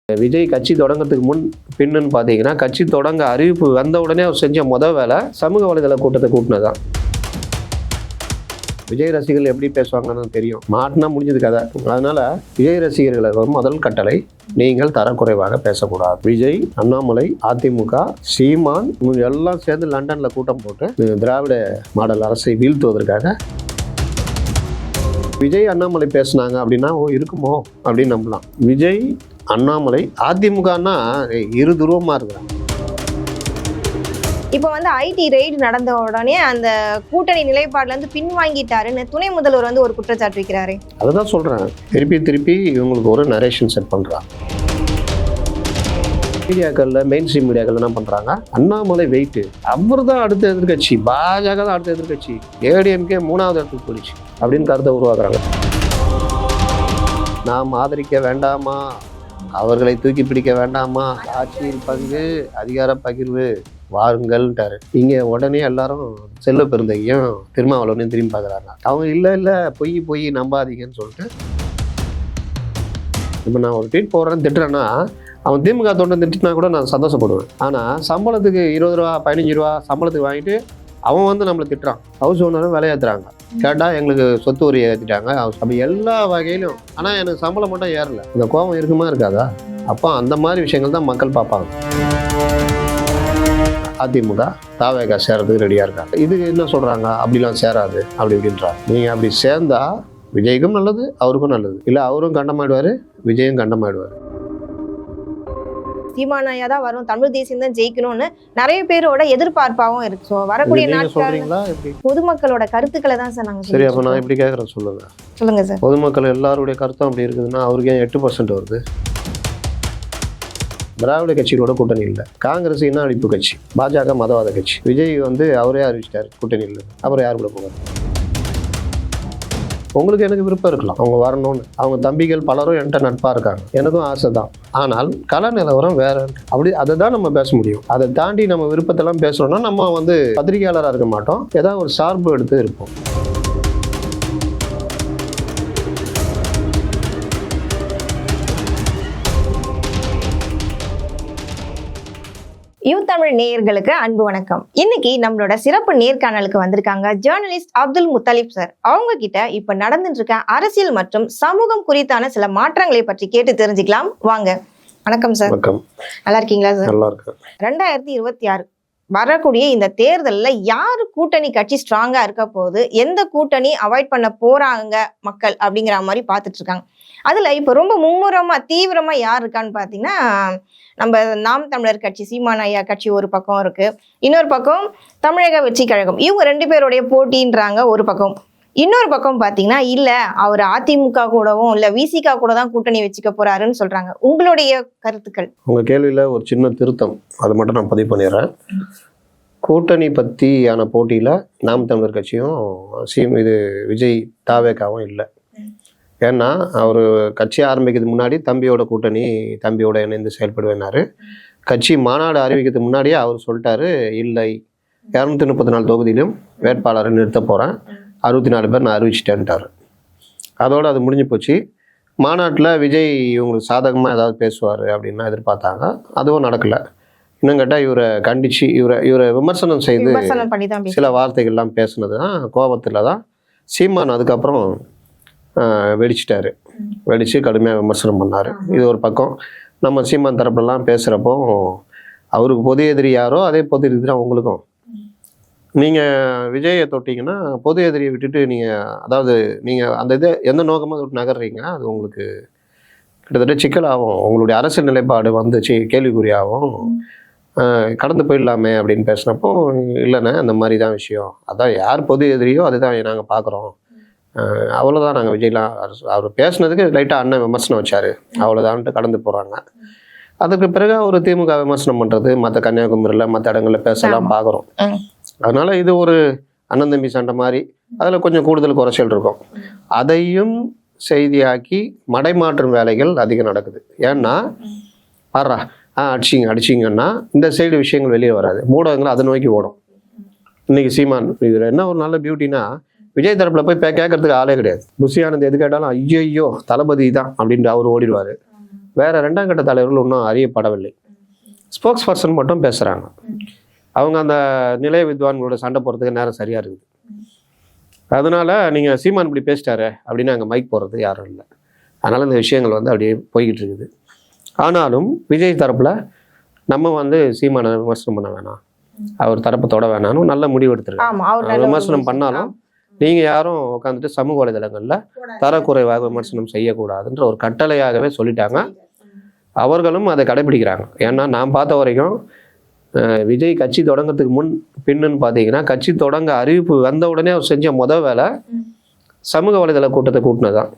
விஜய் கட்சி தொடங்கிறதுக்கு பின்னுன்னு பார்த்தீங்கன்னா, கட்சி தொடங்க அறிவிப்பு வந்த உடனே அவர் செஞ்ச வேலை சமூக வலைதள கூட்டத்தை கூட்டினதான். விஜய் ரசிகர்கள் எப்படி பேசுவாங்கன்னு தெரியும். மாட்டினா முடிஞ்சது கதை. அதனால விஜய் ரசிகர்களுக்கு முதல் கட்டளை, நீங்கள் தரக்குறைவாக பேசக்கூடாது. விஜய், அண்ணாமலை, அதிமுக, சீமான் எல்லாம் சேர்ந்து லண்டன்ல கூட்டம் போட்டு திராவிட மாடல் அரசை வீழ்த்துவதற்காக விஜய் அண்ணாமலை பேசினாங்க அப்படின்னா இருக்குமோ அப்படின்னு நம்பலாம். விஜய் அண்ணாமலை அதிமுகன்னா இரு துருவமா இருக்கிறாங்க. இப்போ ஐடி ரெய்டு நடந்த உடனே அந்த கூட்டணி நிலைப்பாடுல இருந்து பின்வாங்கிட்டாருன்னு துணை முதல்வர் ஒரு குற்றச்சாட்டு வைக்கிறாரு. அதுதான் சொல்றேன், திருப்பி இவங்களுக்கு ஒரு நரேஷன் செட் பண்றாங்க. மீடியாக்கள்ல மெயின் ஸ்ட்ரீம் மீடியாக்கள் என்ன பண்றாங்க, அண்ணாமலை வெயிட், அவர் தான் அடுத்த எதிர்கட்சி, பாஜக தான் அடுத்த எதிர்கட்சி, ஏடிஎம்கே 3வது இடத்துக்கு போயிடுச்சு அப்படின்னு கருத்தை உருவாக்குறாங்க. நாம் ஆதரிக்க வேண்டாமா, அவர்களை தூக்கி பிடிக்க வேண்டாமா, ஆட்சியில் பங்கு, அதிகார பகிர்வு வாருங்கள்ட்டாரு. இங்க உடனே எல்லாரும் செல்வ பெருந்தையும் திருமாவளவனையும் திரும்பி பார்க்குறாங்க. அவங்க இல்லை பொய் நம்பாதீங்கன்னு சொல்லிட்டு, இப்போ நான் ஒரு ட்வீட் போடுறேன்னு திட்டுறேன்னா, அவன் திமுக தொண்டன் திட்டுனா கூட நான் சந்தோஷப்படுவேன். ஆனால் சம்பளத்துக்கு 20 ரூபா 15 ரூபா சம்பளத்துக்கு வாங்கிட்டு அவன் நம்மளை திட்டுறான். ஹவுஸ் ஓனரும் விலையேற்றுறாங்க. கேட்டால் எங்களுக்கு சொத்து வரி ஏற்றிட்டாங்க. அப்போ எல்லா வகையிலும். ஆனால் எனக்கு சம்பளம் மட்டும் ஏறலை. இந்த கோபம் இருக்குமா இருக்காதா? அப்போ அந்த மாதிரி விஷயங்கள் தான் மக்கள் பார்ப்பாங்க. அதிமுக தாவேகா சேர்றதுக்கு ரெடியாக இருக்காங்க. இது என்ன சொல்கிறாங்க, அப்படிலாம் சேராது அப்படி இப்படின்றாங்க. நீங்கள் அப்படி சேர்ந்தா விஜய்க்கும் நல்லது, அவருக்கும் நல்லது. இல்லை அவரும் கண்டமாயிடுவார், விஜயும் கண்டமாயிடுவார். சீமானையா தான் வரும், தமிழ் தேசியம் தான் ஜெயிக்கணும்னு நிறைய பேரோட எதிர்பார்ப்பாகவும் இருக்கு. ஸோ வரக்கூடிய நாட்கள் பொதுமக்களோட கருத்துக்களை தான் சார் நாங்கள். சரி, அப்போ நான் எப்படி கேட்குறேன் சொல்லுங்க சார். பொதுமக்கள் எல்லாருடைய கருத்தும் அப்படி இருக்குதுன்னா அவருக்கு ஏன் 8% வருது? திராவிட கட்சிகளோட கூட்டணி இல்லை. காங்கிரஸ் என்ன அழிப்பு கட்சி, பாஜக மதவாத கட்சி. விஜய் அவரே அறிவிச்சிட்டாரு கூட்டணி இல்லை. அப்புறம் யார் கூட போவார்? உங்களுக்கு எனக்கு விருப்பம் இருக்கலாம் அவங்க வரணும்னு. அவங்க தம்பிகள் பலரும் என்கிட்ட நட்பாக இருக்காங்க, எனக்கும் ஆசை தான். ஆனால் கல நிலவரம் வேற. அப்படி அதை தான் நம்ம பேச முடியும். அதை தாண்டி நம்ம விருப்பத்தெல்லாம் பேசுறோம்னா நம்ம பத்திரிகையாளராக இருக்க மாட்டோம், ஏதாவது ஒரு சார்பு எடுத்து இருப்போம். யூ தமிழ் நேயர்களுக்கு அன்பு வணக்கம். இன்னைக்கு நம்மளோட சிறப்பு நேர்காணலுக்கு வந்திருக்காங்க ஜேர்னலிஸ்ட் அப்துல் முத்தலிப் சார். அவங்க கிட்ட இப்ப நடந்துட்டு இருக்க அரசியல் மற்றும் சமூகம் குறித்தான சில மாற்றங்களை பற்றி கேட்டு தெரிஞ்சுக்கலாம் வாங்க. வணக்கம் சார். நல்லா இருக்கீங்களா சார்? 2026 வரக்கூடிய இந்த தேர்தலில் யாரு கூட்டணி கட்சி ஸ்ட்ராங்கா இருக்க போகுது, எந்த கூட்டணி அவாய்ட் பண்ண போறாங்க மக்கள் அப்படிங்கிற மாதிரி பார்த்துட்டு இருக்காங்க. அதுல இப்ப ரொம்ப மும்முரமா தீவிரமா யார் இருக்கான்னு பாத்தீங்கன்னா, நம்ம நாம் தமிழர் கட்சி சீமான் ஐயா கட்சி ஒரு பக்கம் இருக்கு, இன்னொரு பக்கம் தமிழக வெற்றி கழகம். இவங்க 2 பேருடைய போட்டின்றாங்க ஒரு பக்கம். இன்னொரு பக்கம் பாத்தீங்கன்னா இல்ல அவர் அதிமுக கூடவும் இல்ல விசிக கூட தான் கூட்டணி வச்சுக்க போறாருன்னு சொல்றாங்க. உங்களுடைய கருத்துக்கள்? உங்க கேள்வியில ஒரு சின்ன திருத்தம், அதை மட்டும் நான் பதிவு பண்ணிடுறேன். கூட்டணி பத்தியான போட்டியில நாம் தமிழர் கட்சியும் இது விஜய் தாவேகாவும் இல்லை. ஏன்னா அவர் கட்சி ஆரம்பிக்கிறதுக்கு முன்னாடி தம்பியோட இணைந்து செயல்படுவேனாரு. கட்சி மாநாடு அறிவிக்கிறதுக்கு முன்னாடியே அவர் சொல்லிட்டாரு, இல்லை 234 தொகுதியிலும் வேட்பாளரை நிறுத்த போகிறேன், 64 பேர் நான் அறிவிச்சிட்டேன்ட்டார். அதோடு அது முடிஞ்சு போச்சு. மாநாட்டில் விஜய் இவங்களுக்கு சாதகமாக ஏதாவது பேசுவார் அப்படின்னு எதிர்பார்த்தாங்க, அதுவும் நடக்கலை. இன்னும் கேட்டால் இவரை கண்டித்து இவரை விமர்சனம் செய்து சில வார்த்தைகள்லாம் பேசுனது தான் கோபத்தில் தான் சீமான் அதுக்கப்புறம் வெடிச்சு கடுமையாக விமர்சனம் பண்ணார். இது ஒரு பக்கம். நம்ம சீமான் தரப்புலாம் பேசுகிறப்போ அவருக்கு பொது எதிரி யாரோ அதே பொது எதிரி தான் உங்களுக்கும். நீங்கள் விஜயை தொட்டிங்கன்னா பொது எதிரியை விட்டுட்டு நீங்கள் அந்த இதை எந்த நோக்கமாக விட்டு நகர்றீங்க, அது உங்களுக்கு கிட்டத்தட்ட சிக்கலாகும். உங்களுடைய அரசியல் நிலைப்பாடு கேள்விக்குறியாகும். கடந்து போயிடலாமே அப்படின்னு பேசுனப்போ, இல்லைண்ணே அந்த மாதிரி தான் விஷயம், அதான் யார் பொது எதிரியோ அதுதான் நாங்கள் பார்க்குறோம், அவ்வளோதான், நாங்கள் விஜய்லாம் அவர் பேசுனதுக்கு லைட்டாக அண்ணன் விமர்சனம் வச்சார், அவ்வளோதான்ட்டு கடந்து போகிறாங்க. அதுக்கு பிறகு ஒரு திமுக விமர்சனம் பண்ணுறது, மற்ற கன்னியாகுமரியில் மற்ற இடங்களில் பேசலாம் பார்க்குறோம். அதனால இது ஒரு அண்ணன் தம்பி சண்டை மாதிரி, அதில் கொஞ்சம் கூடுதல் குறைச்சல் இருக்கும். அதையும் செய்தியாக்கி மடைமாற்றும் வேலைகள் அதிகம் நடக்குது. ஏன்னா அடிச்சிங்கன்னா இந்த சைடு விஷயங்கள் வெளியே வராது, ஊடகங்கள் அதை நோக்கி ஓடும். இன்னைக்கு சீமான் இதில் என்ன ஒரு நல்ல பியூட்டினா, விஜய் தரப்புல போய் கேட்கறதுக்கு ஆளே கிடையாது. புஷி ஆனந்த் எது கேட்டாலும் ஐயோ தளபதி தான் அப்படின்ட்டு அவர் ஓடிடுவாரு. வேற 2ஆம் கட்ட தலைவர்கள் இன்னும் அறியப்படவில்லை. ஸ்போக்ஸ் பர்சன் மட்டும் பேசுகிறாங்க. அவங்க அந்த நிலைய வித்வான்களோட சண்டை போகிறதுக்கு நேரம் சரியாக இருக்குது. அதனால நீங்கள் சீமான் இப்படி பேசிட்டாரு அப்படின்னு அங்கே மைக் போடுறது யாரும் இல்லை. அதனால் இந்த விஷயங்கள் வந்து அப்படியே போய்கிட்டு இருக்குது. ஆனாலும் விஜய் தரப்பில் நம்ம வந்து சீமானை விமர்சனம் பண்ண வேணாம், அவர் தரப்பு தொட வேணாம்னு நல்ல முடிவு எடுத்துருக்காங்க. விமர்சனம் பண்ணாலும் நீங்கள் யாரும் உட்காந்துட்டு சமூக வலைதளங்களில் தரக்குறைவாக விமர்சனம் செய்யக்கூடாதுன்ற ஒரு கட்டளையாகவே சொல்லிட்டாங்க. அவர்களும் அதை கடைபிடிக்கிறாங்க. ஏன்னா நான் பார்த்த வரைக்கும் விஜய் கட்சி தொடங்கிறதுக்கு பின்னுன்னு பார்த்தீங்கன்னா, கட்சி தொடங்க அறிவிப்பு வந்த உடனே அவர் செஞ்ச முதல் வேலை சமூக வலைதள கூட்டத்தை கூட்டினதான்.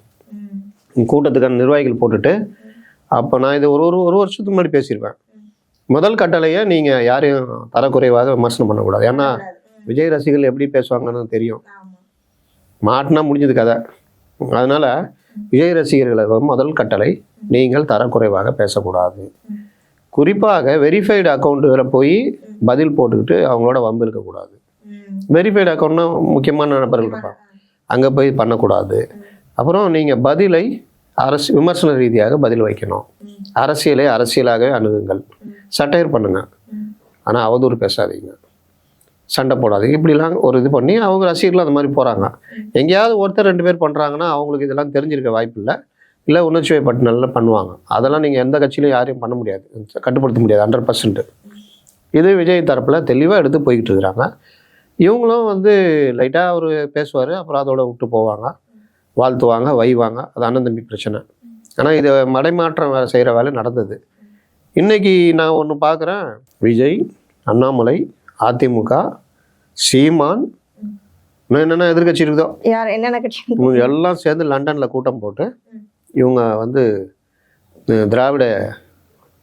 கூட்டத்துக்கான நிர்வாகிகள் போட்டுட்டு, அப்போ நான் இது ஒரு வருஷத்துக்கு முன்னாடி பேசியிருப்பேன். முதல் கட்டளையை நீங்கள் யாரையும் தரக்குறைவாக விமர்சனம் பண்ணக்கூடாது. ஏன்னா விஜய் ரசிகர்கள் எப்படி பேசுவாங்கன்னு தெரியும். மாட்டினா முடிஞ்சது கதை. அதனால விஜய் ரசிகர்களை முதல் கட்டளை, நீங்கள் தரக்குறைவாக பேசக்கூடாது. குறிப்பாக வெரிஃபைடு அக்கௌண்ட்டுகளை போய் பதில் போட்டுக்கிட்டு அவங்களோட வம்பு இருக்கக்கூடாது. வெரிஃபைடு அக்கௌண்ட்னா முக்கியமான நபர்கள் இருப்பாங்க, அங்கே போய் பண்ணக்கூடாது. அப்புறம் நீங்கள் பதிலை விமர்சன ரீதியாக பதில் வைக்கணும். அரசியலை அரசியலாகவே அணுகுங்கள். சட்டையர் பண்ணுங்க, ஆனால் அவதூறு பேசாதீங்க, சண்டை போடாதீங்க. இப்படிலாம் ஒரு இது பண்ணி அவங்க ரசிகர்கள் அந்த மாதிரி போகிறாங்க. எங்கேயாவது ஒருத்தர் 2 பேர் பண்ணுறாங்கன்னா அவங்களுக்கு இதெல்லாம் தெரிஞ்சிருக்க வாய்ப்பு இல்லை உணர்ச்சி வயப்பட்டு நல்லா பண்ணுவாங்க. அதெல்லாம் நீங்கள் எந்த கட்சியிலும் யாரையும் பண்ண முடியாது, கட்டுப்படுத்த முடியாது 100%. இது விஜய் தரப்பில் தெளிவாக எடுத்து போய்கிட்டு இருக்கிறாங்க. இவங்களும் வந்து லைட்டாக அவர் பேசுவார், அப்புறம் அதோட விட்டு போவாங்க, வாழ்த்துவாங்க, வைவாங்க. அது அண்ணன் தம்பி பிரச்சனை. ஆனால் இது மடைமாற்றம் செய்கிற வேலை நடந்தது. இன்றைக்கி நான் ஒன்று பார்க்குறேன், விஜய், அண்ணாமலை, அதிமுக, சீமான், என்னென்ன எதிர்கட்சி இருக்குதோ எல்லாம் சேர்ந்து லண்டனில் கூட்டம் போட்டு இவங்க வந்து திராவிட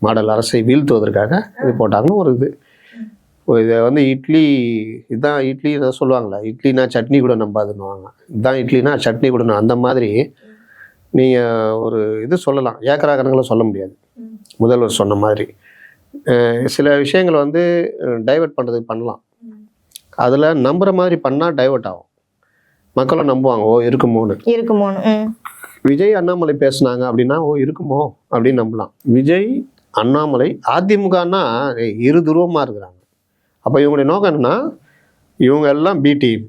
மாடல் அரசை வீழ்த்துவதற்காக இது போட்டாங்கன்னு ஒரு இது. இதை வந்து இதுதான் இட்லி தான் சொல்லுவாங்களா, இட்லினா சட்னி கூட நம்பாதுன்னுவாங்க. இதுதான் இட்லினா சட்னி கூட, அந்த மாதிரி நீங்கள் ஒரு இது சொல்லலாம், ஏக்கரா கணக்கில் சொல்ல முடியாது. முதல்வர் சொன்ன மாதிரி சில விஷயங்கள் வந்து டைவெர்ட் பண்ணுறதுக்கு பண்ணலாம். அதில் நம்புகிற மாதிரி பண்ணால் டைவெர்ட் ஆகும், மக்களும் நம்புவாங்க, ஓ இருக்குமோன்னு. விஜய் அண்ணாமலை பேசுனாங்க அப்படின்னா ஓ இருக்குமோ அப்படின்னு நம்பலாம். விஜய் அண்ணாமலை அதிமுகன்னா இரு துருவமாக இருக்கிறாங்க. அப்போ இவங்களுடைய நோக்கம் என்னன்னா, இவங்க எல்லாம் பி டீம்,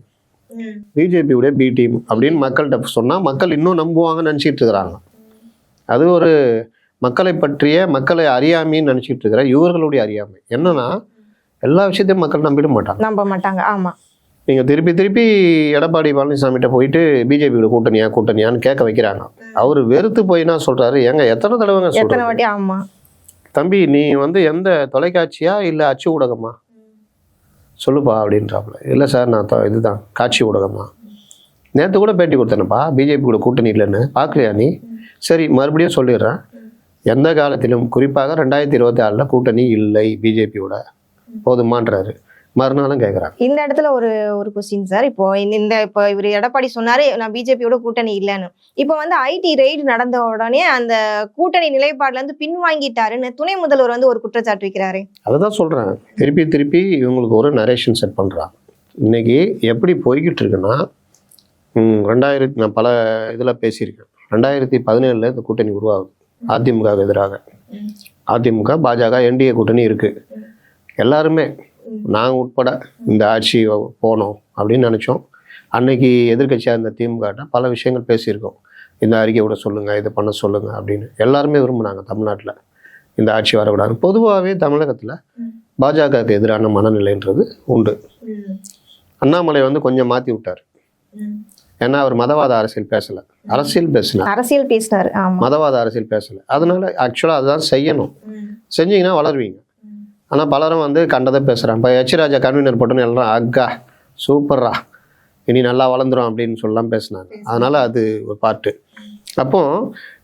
பிஜேபியுடைய பி டீம் அப்படின்னு மக்கள்கிட்ட சொன்னால் மக்கள் இன்னும் நம்புவாங்கன்னு நினச்சிட்டு இருக்கிறாங்க. அது ஒரு மக்களை பற்றிய மக்களை அறியாமைன்னு நினச்சிட்டு இருக்கிற இவர்களுடைய அறியாமை. என்னன்னா எல்லா விஷயத்தையும் மக்கள் நம்ப மாட்டாங்க. ஆமாம், நீங்கள் திருப்பி எடப்பாடி பழனிசாமிகிட்ட போயிட்டு பிஜேபியோட கூட்டணியான்னு கேட்க வைக்கிறாங்க. அவர் வெறுத்து போயினா சொல்கிறாரு, ஏங்க எத்தனை தடவைங்க சொல்கிறாரு, தம்பி நீ வந்து எந்த தொலைக்காட்சியா இல்லை அச்சு ஊடகமா சொல்லுப்பா அப்படின்றாப்புல. இல்லை சார் நான் இதுதான் காட்சி ஊடகம் தான். நேற்று கூட பேட்டி கொடுத்தேனப்பா, பிஜேபி கூட கூட்டணி இல்லைன்னு, பார்க்கலையா நீ? சரி மறுபடியும் சொல்லிடுறேன், எந்த காலத்திலும் குறிப்பாக 2026 கூட்டணி இல்லை பிஜேபியோட, போதுமான்றாரு. மறுநாளும் கேட்குறாங்க. இந்த இடத்துல ஒரு கொஸ்டின் சார். இப்போ இவர் எடப்பாடி சொன்னாரு நான் பிஜேபியோட கூட்டணி இல்லைன்னு. இப்போ வந்து ஐடி ரெய்டு நடந்த உடனே அந்த கூட்டணி நிலைப்பாடுல இருந்து பின்வாங்கிட்டாருன்னு துணை முதல்வர் வந்து ஒரு குற்றச்சாட்டு வைக்கிறாரு. அதுதான் சொல்றேன், திருப்பி இவங்களுக்கு ஒரு நரேஷன் செட் பண்றாங்க. இன்னைக்கு எப்படி போய்கிட்டு இருக்குன்னா, நான் பல இதில் பேசியிருக்கேன், 2017 இந்த கூட்டணி உருவாகுது அதிமுக எதிராக. அதிமுக பாஜக என்டிஏ கூட்டணி இருக்கு. எல்லாருமே நாங்கள் உட்பட இந்த ஆட்சி போனோம் அப்படின்னு நினச்சோம். அன்னைக்கு எதிர்கட்சியாக இருந்த திமுக பல விஷயங்கள் பேசியிருக்கோம். இந்த அறிக்கை விட சொல்லுங்கள், இதை பண்ண சொல்லுங்கள் அப்படின்னு எல்லாருமே விரும்புனாங்க. தமிழ்நாட்டில் இந்த ஆட்சி வரக்கூடாது. பொதுவாகவே தமிழகத்தில் பாஜகவுக்கு எதிரான மனநிலைன்றது உண்டு. அண்ணாமலை வந்து கொஞ்சம் மாற்றி விட்டார். ஏன்னா அவர் மதவாத அரசியல் பேசலை, அரசியல் பேசினார், மதவாத அரசியல் பேசலை. அதனால ஆக்சுவலாக அதுதான் செய்யணும், செஞ்சீங்கன்னா வளருவீங்க. ஆனால் பலரும் வந்து கண்டதை பேசுகிறாங்க. இப்போ எச் ராஜா கன்வீனர் போட்டோன்னு எல்லாம் அக்கா சூப்பர்ரா இனி நல்லா வளர்ந்துரும் அப்படின்னு சொல்லலாம் பேசினாங்க. அதனால் அது ஒரு பார்ட்டு. அப்போ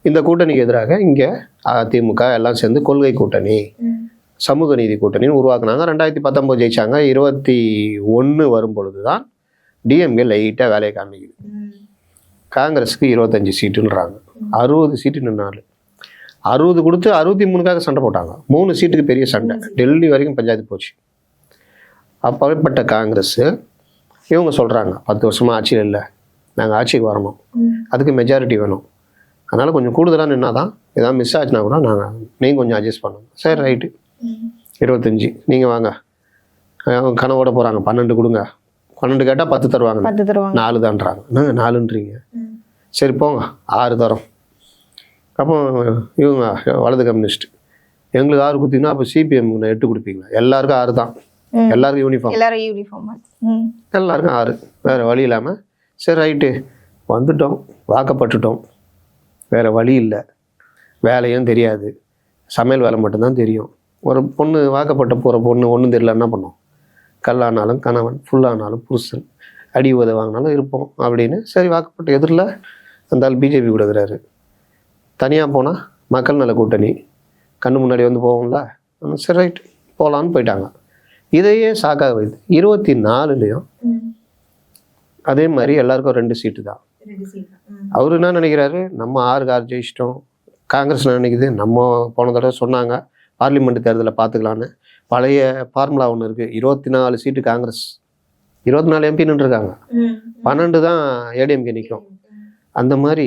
இந்த கூட்டணிக்கு எதிராக இங்கே அதிமுக எல்லாம் சேர்ந்து கொள்கை கூட்டணி, சமூக நீதி கூட்டணின்னு உருவாக்குனாங்க. 2019 ஜெயிச்சாங்க. 21 வரும் பொழுது தான் டிஎம்கே லைட்டாக வேலையை காமிக்குது. காங்கிரஸுக்கு 25 சீட்டுன்றாங்க, 60 சீட்டு நின்னாலு 60 கொடுத்து 63க்காக சண்டை போட்டாங்க. 3 சீட்டுக்கு பெரிய சண்டை, டெல்லி வரைக்கும் பஞ்சாயத்து போச்சு. அப்பேற்பட்ட காங்கிரஸ் இவங்க சொல்கிறாங்க 10 வருஷமாக ஆட்சியில் இல்லை, நாங்கள் ஆட்சிக்கு வரணும், அதுக்கு மெஜாரிட்டி வேணும், அதனால் கொஞ்சம் கூடுதலாக நின்னா தான் ஏதாவது மிஸ் ஆச்சுன்னா கூட நீங்கள் கொஞ்சம் அட்ஜஸ்ட் பண்ணுங்க. சரி ரைட்டு 25 நீங்கள் வாங்க. அவங்க கனவோட போகிறாங்க 12 கொடுங்க. 12 கேட்டால் 10 தருவாங்க. 10 தருவாங்க. 4 தான்றாங்க. என்னங்க 4ன்றீங்க? சரி போங்க 6 தரோம். அப்போ இவங்க வலது கம்யூனிஸ்ட் எங்களுக்கு 6 கொடுத்தீங்கன்னா அப்போ சிபிஎம் 8 கொடுப்பீங்களா? எல்லாருக்கும் 6 தான். எல்லாருக்கும் யூனிஃபார்ம். எல்லாருக்கும் 6. வேறு வழி இல்லாமல் சரி ரைட்டு வந்துட்டோம், வாக்கப்பட்டுட்டோம், வேறு வழி இல்லை, வேலையும் தெரியாது, சமையல் வேலை மட்டும்தான் தெரியும். ஒரு பொண்ணு வாக்கப்பட்ட போகிற பொண்ணு ஒன்றும் தெரியல என்ன பண்ணோம்? கல்லானாலும் கணவன், ஃபுல்லானாலும் புருஷன், அடி உத வாங்கினாலும் இருப்போம் அப்படின்னு சரி வாக்கப்பட்ட எதிரில் அந்த ஆள் பிஜேபி கொடுக்குறாரு. தனியாக போனால் மக்கள் நல கூட்டணி கண்ணு முன்னாடி வந்து போவோம்ல, சரி ரைட் போகலான்னு போயிட்டாங்க. இதையே சாக்காக வைத்து 24லேயும் அதே மாதிரி எல்லாருக்கும் 2 சீட்டு தான். அவரு என்ன நினைக்கிறாரு, நம்ம 6 ஜெயிச்சிட்டோம். காங்கிரஸ் என்ன நினைக்குது, நம்ம போன தடவை சொன்னாங்க பார்லிமெண்ட் தேர்தலில் பார்த்துக்கலான்னு. பழைய ஃபார்முலா ஒன்று இருக்குது, 24 சீட்டு காங்கிரஸ், 24 எம்பி நின்றுருக்காங்க, 12 தான் ஏடிஎம்கே நிற்கும். அந்த மாதிரி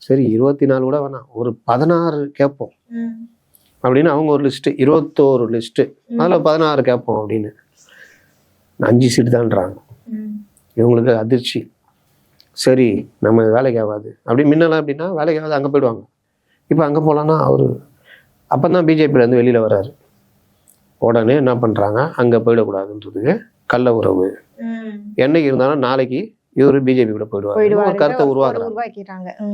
சரி 24 கூட வேணாம், ஒரு 16 கேட்போம் அப்படின்னு அவங்க ஒரு லிஸ்ட்டு, 21 லிஸ்ட்டு, அதில் 16 கேட்போம் அப்படின்னு. 5 சீட்டு தான்றாங்க. இவங்களுக்கு அதிர்ச்சி. சரி நம்ம வேலைக்கு ஆகாது அப்படி முன்னெல்லாம் அப்படின்னா வேலைக்கு ஆகாது அங்கே போயிடுவாங்க. இப்போ அங்கே போகலான்னா அவர் அப்போ தான் பிஜேபியிலேருந்து வெளியில் வர்றாரு. உடனே என்ன பண்ணுறாங்க, அங்கே போயிடக்கூடாதுன்றதுக்கு கள்ள உறவு என்னைக்கு இருந்தாலும் நாளைக்கு இவர் பிஜேபி கூட போயிடுவார் ஒரு கருத்தை உருவாக்குறாங்க.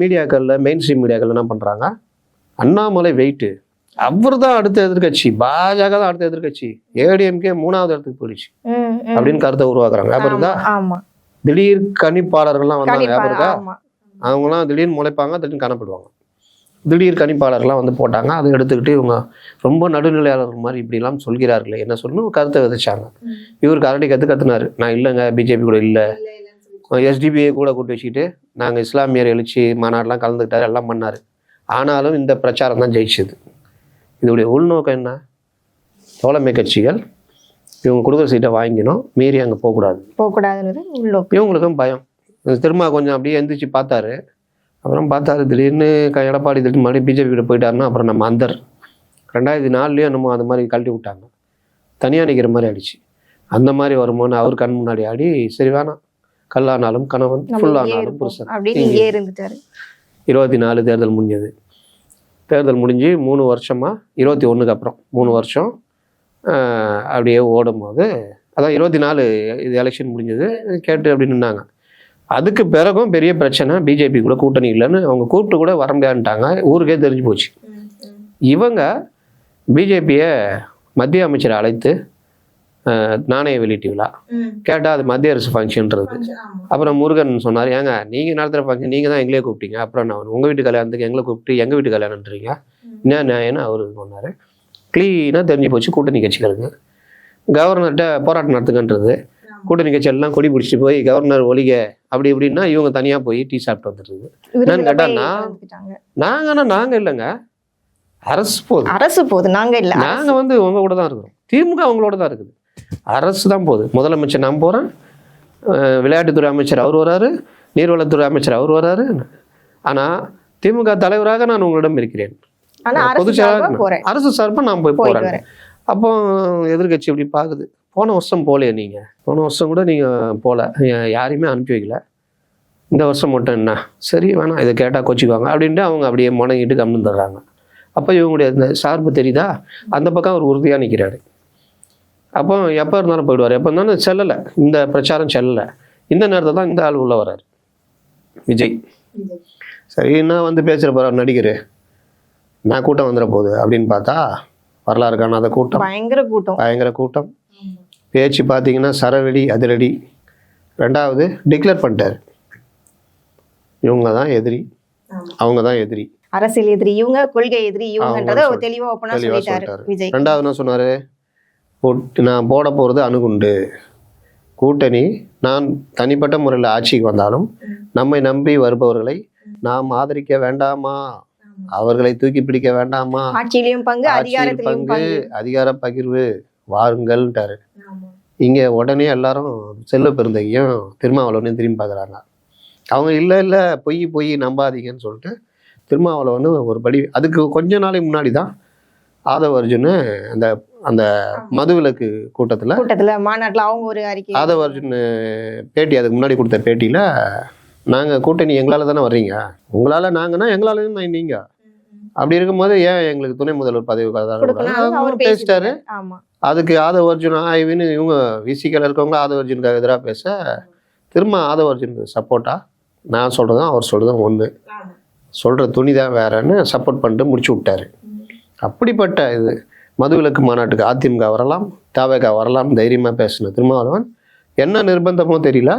மீடியாக்களில் மெயின் ஸ்ட்ரீம் மீடியாக்கள் என்ன பண்ணுறாங்க, அண்ணாமலை வெயிட்டு, அவர் தான் அடுத்த எதிர்கட்சி, பாஜக தான் அடுத்த எதிர்கட்சி, ஏடிஎம்கே 3வது இடத்துக்கு போயிடுச்சு அப்படின்னு கருத்தை உருவாக்குறாங்க. அப்புறம் திடீர் கணிப்பாளர்கள்லாம் வந்தாங்க. அப்புறம் அவங்களாம் திடீர்னு முளைப்பாங்க, திடீர்னு காணப்படுவாங்க. திடீர் கணிப்பாளர்லாம் வந்து போட்டாங்க. அதை எடுத்துக்கிட்டு இவங்க ரொம்ப நடுநிலையாளர்கள் மாதிரி இப்படிலாம் சொல்கிறார்களே என்ன சொல்லணும் கருத்தை விதைச்சாங்க. இவருக்கு அரடி கற்றுனாரு, நான் இல்லைங்க பிஜேபி கூட இல்லை, எஸ்டிபிஐ கூட கூட்டி வச்சுக்கிட்டு நாங்கள் இஸ்லாமியர் எழுச்சி மாநாடுலாம் கலந்துக்கிட்டாரு, எல்லாம் பண்ணார். ஆனாலும் இந்த பிரச்சாரம் தான் ஜெயிச்சது. இதோடைய உள்நோக்கம் என்ன, தோழமை கட்சிகள் இவங்க கொடுக்குற சீட்டை வாங்கிக்கணும், மீறி அங்கே போகக்கூடாதுன்றது உள்நோக்கம். இவங்களுக்கும் பயம். திரும்ப கொஞ்சம் அப்படியே எந்திரிச்சு பார்த்தாரு. அப்புறம் பார்த்தாரு திடீர்னு எடப்பாடி திடீர்னு மறுபடியும் பிஜேபி கிட்ட போயிட்டாருன்னா அப்புறம் நம்ம 2004 நம்ம அந்த மாதிரி கழட்டி விட்டாங்க, தனியாக நிற்கிற மாதிரி ஆயிடுச்சு. அந்த மாதிரி வருமானு அவர் கண் முன்னாடி ஆடி சரி வேணாம், கல்லானாலும் கணவன், ஃபுல்லானாலும் புருஷன் அப்படியே இருந்துட்டாரு. 24 தேர்தல் முடிஞ்சது. தேர்தல் முடிஞ்சு 3 வருஷமாக 21க்கு அப்புறம் 3 வருஷம் அப்படியே ஓடும்போது, அதான் 24 இது எலெக்ஷன் முடிஞ்சது கேட்டு அப்படின்னு நின்னாங்க. அதுக்கு பிறகும் பெரிய பிரச்சனை, பிஜேபி கூட கூட்டணி இல்லைன்னு அவங்க கூப்பிட்டு கூட வர முடியாதுட்டாங்க, ஊருக்கே தெரிஞ்சு போச்சு. இவங்க பிஜேபியை மத்திய அமைச்சரை அழைத்து நாணய வெளியீட்டு விழா கேட்டால் அது மத்திய அரசு ஃபங்க்ஷன்றது. அப்புறம் முருகன் சொன்னார், ஏங்க நீங்கள் நடத்துகிற ஃபங்க்ஷன் நீங்கள் தான் எங்களே கூப்பிட்டீங்க, அப்புறம் நான் உங்கள் வீட்டு கல்யாணத்துக்கு எங்களை கூப்பிட்டு எங்கள் வீட்டு கல்யாணன்றீங்க, என்ன நியாயம்னு அவர் சொன்னார். க்ளீனாக தெரிஞ்சு போச்சு கூட்டணி கட்சிகளுக்கு. கவர்னர்கிட்ட போராட்டம் நடத்துங்கன்றது, கூட்டணி கட்சி எல்லாம் கொடி பிடிச்சிட்டு போய் கவர்னர் ஒழிக அப்படி இப்படின்னா இவங்க தனியாக போய் டீ சாப்பிட்டு வந்துடுறது. என்னன்னு கேட்டான்னா நாங்கள் இல்லைங்க, அரசு போகுது, நாங்கள் வந்து உங்க கூட தான் இருக்கிறோம், திமுக அவங்களோட தான் இருக்குது, அரசு தான் போகுது. முதலமைச்சர் நான் போகிறேன், விளையாட்டுத்துறை அமைச்சர் அவர் வராரு, நீர்வளத்துறை அமைச்சர் அவர் வராரு, ஆனால் திமுக தலைவராக நான் உங்களிடம் இருக்கிறேன், பொதுச்செயலாளர் அரசு சார்பாக நான் போய் போகிறேன். அப்போ எதிர்கட்சி எப்படி பார்க்குது, போன வருஷம் போகலையே நீங்கள், போன வருஷம் கூட நீங்கள் போகல, யாரையுமே அனுப்பி வைக்கல, இந்த வருஷம் மட்டும் என்ன, சரி வேணாம் இதை கேட்டால் கொச்சிக்குவாங்க அப்படின்ட்டு அவங்க அப்படியே முடங்கிட்டு கம்முன்னு தர்றாங்க. அப்போ இவங்களுடைய இந்த சார்பு தெரியுதா, அந்த பக்கம் அவர் உறுதியாக நிற்கிறாரு. அப்போ எப்போ இருந்தாலும் போயிடுவார், எப்போ இருந்தாலும் செல்லலை, இந்த பிரச்சாரம் செல்லலை. இந்த நேரத்தில் தான் இந்த ஆள் உள்ள வர்றாரு விஜய். சரி நான் வந்து பேசுகிற போகிற நடிகர், நான் கூட்டம் வந்துட போகுது அப்படின்னு பார்த்தா வரலாறு காணாத கூட்டம், பயங்கர கூட்டம். பேச்சு பார்த்தீங்கன்னா சரவெடி அதிரடி. 2வது டிக்ளேர் பண்ணிட்டார், இவங்க தான் எதிரி, அவங்க தான் எதிரி, அரசியல் எதிரி இவங்க, கொள்கை எதிரி இவங்கன்றத தெளிவா ஓபனா சொல்லிட்டாரு விஜய். 2வது என்ன சொன்னாரு, நான் போட போறது அணுகுண்டு கூட்டணி, நான் தனிப்பட்ட முறையில் ஆட்சிக்கு வந்தாலும் நம்மை நம்பி வருபவர்களை நாம் ஆதரிக்க வேண்டாமா, அவர்களை தூக்கி பிடிக்க வேண்டாமா, ஆட்சியிலையும் பங்கு, அதிகாரத்திலையும் பங்கு, அதிகார பகிர்வு வாருங்கள்ட்டாரு. இங்க உடனே எல்லாரும் செல்வ பெருந்தகையும் திருமாவளவனையும் திரும்பி பார்க்குறாங்க. அவங்க இல்லை பொய் நம்பாதீங்கன்னு சொல்லிட்டு திருமாவளவன் ஒரு படி அதுக்கு கொஞ்ச நாளைக்கு முன்னாடி தான் ஆதவ அர்ஜுன் அந்த அந்த மதுவிலக்கு கூட்டத்தில் மாநாட்டில் அவங்க ஒரு அறிக்கை ஆதவ அர்ஜுன் பேட்டி அதுக்கு முன்னாடி கொடுத்த பேட்டியில் நாங்கள் கூட்டணி எங்களால் தானே வர்றீங்க, உங்களால் நாங்கன்னா எங்களால நீங்கள், அப்படி இருக்கும்போது ஏன் எங்களுக்கு துணை முதல்வர் பதவி பேசிட்டாரு. அதுக்கு ஆதவ அர்ஜுன் ஆய்வுன்னு இவங்க விசிக்கல இருக்கவங்க ஆதவ அர்ஜுனுக்கு எதிராக பேச திரும்ப ஆதவ அர்ஜுனுக்கு சப்போர்ட்டா நான் சொல்கிறதும் அவர் சொல்கிறதும் ஒன்று, சொல்கிற துணி தான் வேறன்னு சப்போர்ட் பண்ணிட்டு முடிச்சு விட்டாரு. அப்படிப்பட்ட இது மதுவிலக்கு மாநாட்டுக்கு அதிமுக வரலாம், தவேக வரலாம் தைரியமாக பேசின திருமாவளவன் என்ன நிர்பந்தமோ தெரியல,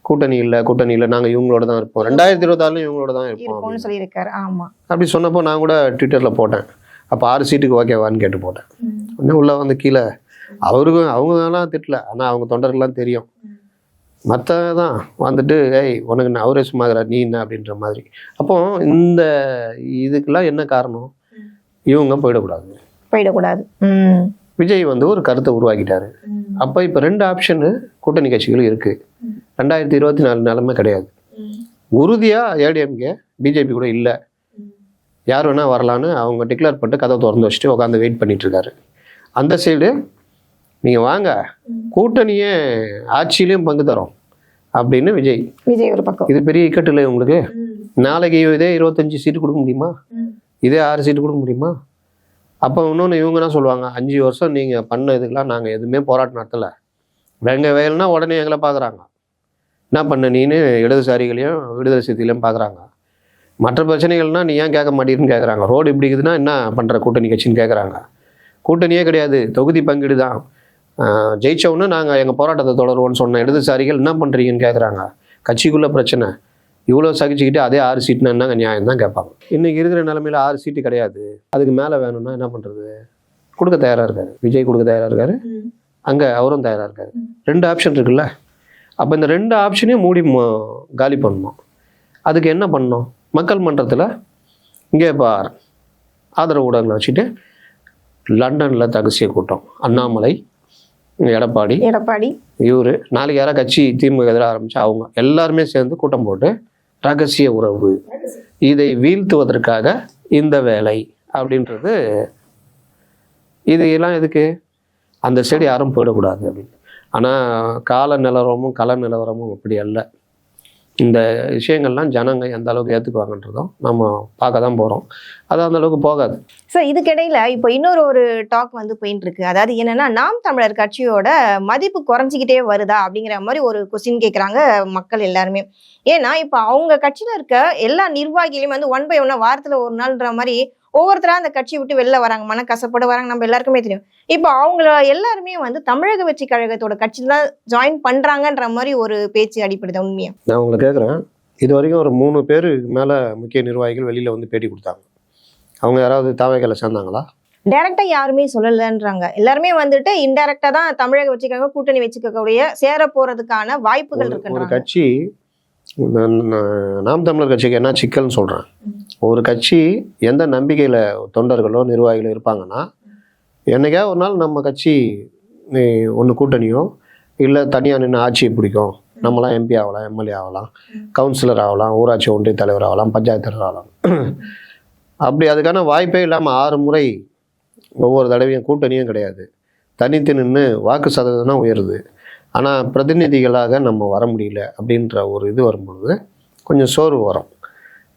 கூட்டணி இல்லை நாங்கள் இவங்களோட தான் இருப்போம், 2026 இவங்களோட தான் இருப்போம் சொல்லியிருக்காரு. ஆமாம், அப்படி சொன்னப்போ நான் கூட ட்விட்டரில் போட்டேன். அப்போ 6 சீட்டுக்கு ஓகேவான்னு கேட்டு போட்டேன். இன்னும் உள்ள வந்து கீழே அவருக்கும் அவங்கலாம் திட்டல, ஆனால் அவங்க தொண்டர்கள்லாம் தெரியும். மற்றதான் வந்துட்டு ஏய் உனக்கு நான் அவரே சும்மாகிறார் நீ என்ன அப்படின்ற மாதிரி. அப்போ இந்த இதுக்கெல்லாம் என்ன காரணம், இவங்க போயிடக்கூடாது. விஜய் வந்து ஒரு கருத்தை உருவாக்கிட்டாரு. அப்போ இப்போ 2 ஆப்ஷனு கூட்டணி கட்சிகள் இருக்கு. 2024 நிலைமை கிடையாது. உறுதியாக ஏடிஎம்கே பிஜேபி கூட இல்லை, யார் வேணா வரலான்னு அவங்க டிக்ளேர் பண்ணிட்டு கதை திறந்து வச்சுட்டு உட்காந்து வெயிட் பண்ணிட்டு இருக்காரு. அந்த சைடு நீங்கள் வாங்க கூட்டணியே ஆட்சியிலையும் பங்கு தரோம் அப்படின்னு விஜய் ஒரு பக்கம். இது பெரிய இக்கட்டு இல்லை உங்களுக்கு. நாளைக்கு இதே 25 சீட்டு கொடுக்க முடியுமா, இதே 6 சீட்டு கொடுக்க முடியுமா? அப்போ இன்னொன்று இவங்க என்ன சொல்லுவாங்க, 5 வருஷம் நீங்கள் பண்ண இதுக்கெலாம் நாங்கள் எதுவுமே போராட்டம் நடத்தலை, வெங்க வயல்னா உடனே எங்களை பார்க்குறாங்க, என்ன பண்ண நீன்னு இடதுசாரிகளையும் விடுதலை சிறுத்தைகளையும் பார்க்குறாங்க. மற்ற பிரச்சனைகள்னால் நீ ஏன் கேட்க மாட்டேன்னு கேட்குறாங்க. ரோடு இப்படி இருக்குதுன்னா என்ன பண்ணுற கூட்டணி கட்சின்னு கேட்குறாங்க. கூட்டணியே கிடையாது, தொகுதி பங்கீடு தான். ஜெயிச்சவொன்னு நாங்கள் எங்கள் போராட்டத்தை தொடருவோன்னு சொன்ன இடதுசாரிகள் என்ன பண்ணுறீங்கன்னு கேட்குறாங்க. கட்சிக்குள்ளே பிரச்சனை இவ்வளோ சகிச்சுக்கிட்டு அதே 6 சீட்டுனா என்னங்க நியாயம் தான் கேட்பாங்க. இன்றைக்கி இருக்கிற நிலமையில் 6 சீட்டு கிடையாது, அதுக்கு மேலே வேணும்னா என்ன பண்ணுறது, கொடுக்க தயாராக இருக்காரு விஜய், கொடுக்க தயாராக இருக்காரு, அங்கே அவரும் தயாராக இருக்காரு. 2 ஆப்ஷன் இருக்குல்ல. அப்போ இந்த 2 ஆப்ஷனையும் மூடி காலி பண்ணணும். அதுக்கு என்ன பண்ணணும், மக்கள் மன்றத்தில் இங்கே இப்போ ஆதரவு ஊடகங்களை வச்சுட்டு லண்டனில் ரகசிய கூட்டம், அண்ணாமலை எடப்பாடி இவர் நாளைக்கு யாராவது கட்சி திமுக எதிராக ஆரம்பிச்சா அவங்க எல்லாருமே சேர்ந்து கூட்டம் போட்டு ரகசிய உறவு, இதை வீழ்த்துவதற்காக இந்த வேலை அப்படின்றது. இது எல்லாம் எதுக்கு, அந்த சைடு யாரும் போயிடக்கூடாது அப்படின்னு. ஆனால் கால நிலவரமும் கள நிலவரமும் அப்படி அல்ல. இந்த விஷயங்கள்லாம் ஜனங்க எந்த அளவுக்கு ஏற்றுக்குவாங்கன்றதும் நம்ம பார்க்க தான் போகிறோம். அது அந்த அளவுக்கு போகாது. சார் இதுக்கிடையில இப்போ இன்னொரு டாக் வந்து போயிட்டு இருக்கு. அதாவது என்னன்னா, நாம் தமிழர் கட்சியோட மதிப்பு குறைஞ்சிக்கிட்டே வருதா அப்படிங்கிற மாதிரி ஒரு கொஸ்டின் கேட்குறாங்க மக்கள் எல்லாருமே. ஏன்னா இப்போ அவங்க கட்சியில இருக்க எல்லா நிர்வாகிகளையும் வந்து 1 by 1 வாரத்தில் ஒரு நாள்ன்ற மாதிரி ஒவ்வொருத்தரா அந்த கட்சியை விட்டு வெளில வராங்க, மனக்கசப்பட வராங்க, நம்ம எல்லாருக்குமே தெரியும். இப்போ அவங்கள எல்லாருமே வந்து தமிழக வெற்றி கழகத்தோட கட்சியில தான் ஜாயின் பண்றாங்கன்ற மாதிரி ஒரு பேச்சு அடிப்படுது. உண்மையா நான் உங்களை கேட்குறேன், இது வரைக்கும் ஒரு 3 பேர் மேலே முக்கிய நிர்வாகிகள் வெளியில் வந்து பேட்டி கொடுத்தாங்க. அவங்க யாராவது தாவேகளை சேர்ந்தாங்களா? டைரக்டா யாருமே சொல்லலன்றாங்க. எல்லாருமே வந்துட்டு இன்டைரக்டா தான் தமிழக வெற்றி கழகம் கூட்டணி வச்சுக்கக்கூடிய சேர போறதுக்கான வாய்ப்புகள் இருக்கு. ஒரு கட்சி, நாம் தமிழர் கட்சிக்கு என்ன சிக்கல்னு சொல்கிறேன், ஒரு கட்சி எந்த நம்பிக்கையில் தொண்டர்களோ நிர்வாகிகளோ இருப்பாங்கன்னா, என்னைக்கா ஒரு நாள் நம்ம கட்சி ஒன்று கூட்டணியோ இல்லை தனியாக நின்று ஆட்சியை பிடிக்கும், நம்மளாம் எம்பி ஆகலாம், எம்எல்ஏ ஆகலாம், கவுன்சிலர் ஆகலாம், ஊராட்சி ஒன்றிய தலைவர் ஆகலாம், பஞ்சாயத்து தலைவர் ஆகலாம். அப்படி அதுக்கான வாய்ப்பே இல்லாமல் 6 முறை ஒவ்வொரு தடவையும் கூட்டணியும் கிடையாது, தனித்து நின்று வாக்கு சதவீதம் தான் உயருது. ஆனால் பிரதிநிதிகளாக நம்ம வர முடியல அப்படின்ற ஒரு இது வரும்பொழுது கொஞ்சம் சோர்வு வரும்.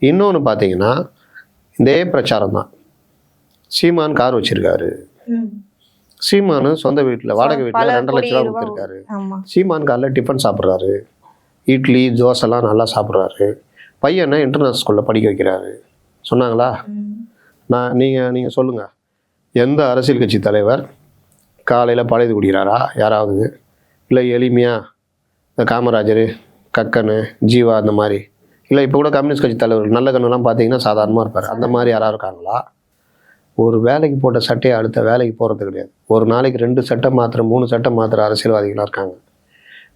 இன்னொன்று பார்த்தீங்கன்னா, இதே பிரச்சாரம் தான். சீமான் கார் வச்சிருக்காரு, சீமானு சொந்த வீட்டில் வாடகை வீட்டில் 2.5 லட்ச ரூபா கொடுத்துருக்காரு. சீமான் காலைல டிஃபன் சாப்பிட்றாரு, இட்லி தோசைலாம் நல்லா சாப்பிட்றாரு, பையனை இன்டர்நேஷனல் ஸ்கூலில் படிக்க வைக்கிறாரு. சொன்னாங்களா? நீங்கள் சொல்லுங்கள், எந்த அரசியல் கட்சி தலைவர் காலையில் பழையது குடிக்கிறாரா யாராவது? இல்லை எளிமையாக இந்த காமராஜர், கக்கனு, ஜீவா அந்த மாதிரி, இல்லை இப்போ கூட கம்யூனிஸ்ட் கட்சி தலைவர் நல்ல கண்ணுலாம் பார்த்தீங்கன்னா சாதாரணமாக இருப்பார், அந்த மாதிரி யாராவது இருக்காங்களா? ஒரு வேலைக்கு போட்ட சட்டையை அடுத்த வேலைக்கு போகிறது கிடையாது. ஒரு நாளைக்கு 2 சட்டை மாத்திர 3 சட்டை மாத்திர அரசியல்வாதிகளாக இருக்காங்க.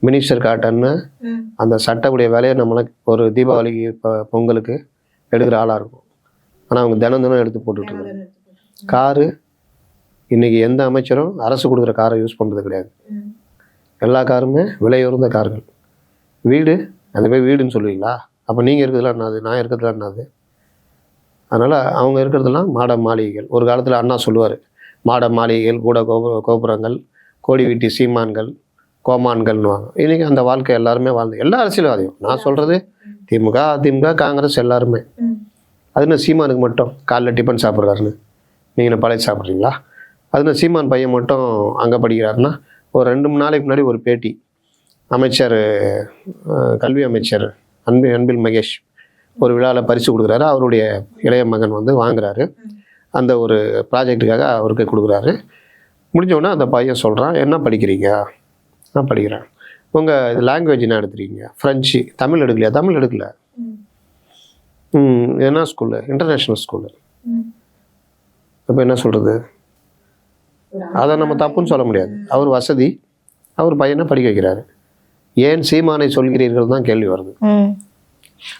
மினிஸ்டர் காட்டன்னு அந்த சட்டைக்குடைய வேலையை நம்மளுக்கு ஒரு தீபாவளிக்கு இப்போ பொங்கலுக்கு எடுக்கிற ஆளாக இருக்கும். ஆனால் அவங்க தினம் எடுத்து போட்டுட்ருக்காங்க. காரு இன்றைக்கி எந்த அமைச்சரும் அரசு கொடுக்குற காரை யூஸ் பண்ணுறது கிடையாது. எல்லா காருமே விலையுறந்த கார்கள். வீடு அந்த மாதிரி வீடுன்னு சொல்லுவீங்களா? அப்போ நீங்கள் இருக்கிறதுல என்னது, நான் இருக்கிறதுல என்னது? அதனால் அவங்க இருக்கிறதெல்லாம் மாட மாளிகைகள். ஒரு காலத்தில் அண்ணா சொல்லுவார், மாட மாளிகைகள், கூட கோபுரங்கள், கோடி வீட்டி சீமான்கள், கோமான்கள்னுவாங்க. இன்றைக்கி அந்த வாழ்க்கை எல்லாருமே வாழ்ந்து எல்லா அரசியல்வாதியும், நான் சொல்கிறது திமுக, அதிமுக, காங்கிரஸ் எல்லாருமே. அதுன்னு சீமானுக்கு மட்டும் காலைல டிஃபன் சாப்பிட்றாருன்னு நீங்கள் பழைய சாப்பிட்றீங்களா? அதுன்னு சீமான் பையன் மட்டும் அங்கே படிக்கிறாருன்னா, ஒரு 2-3 நாளைக்கு முன்னாடி ஒரு பேட்டி அமைச்சர், கல்வி அமைச்சர் அன்பில் மகேஷ் ஒரு விழாவில் பரிசு கொடுக்குறாரு. அவருடைய இளைய மகன் வந்து வாங்குறாரு, அந்த ஒரு ப்ராஜெக்டுக்காக அவருக்கு கொடுக்குறாரு. முடிஞ்சோடனே அந்த பையன் சொல்கிறான், என்ன படிக்கிறீங்க? நான் படிக்கிறேன். உங்கள் லாங்குவேஜ் என்ன எடுத்துருக்கீங்க? ஃப்ரெஞ்சு. தமிழ் எடுக்கலையா? தமிழ் எடுக்கல. என்ன ஸ்கூலு? International school. இப்போ என்ன சொல்கிறது? அதை நம்ம தப்புன்னு சொல்ல முடியாது. அவர் வசதி, அவர் பையனை படிக்க வைக்கிறாரு. ஏன் சீமானை சொல்கிறீர்கள் தான் கேள்வி வருது.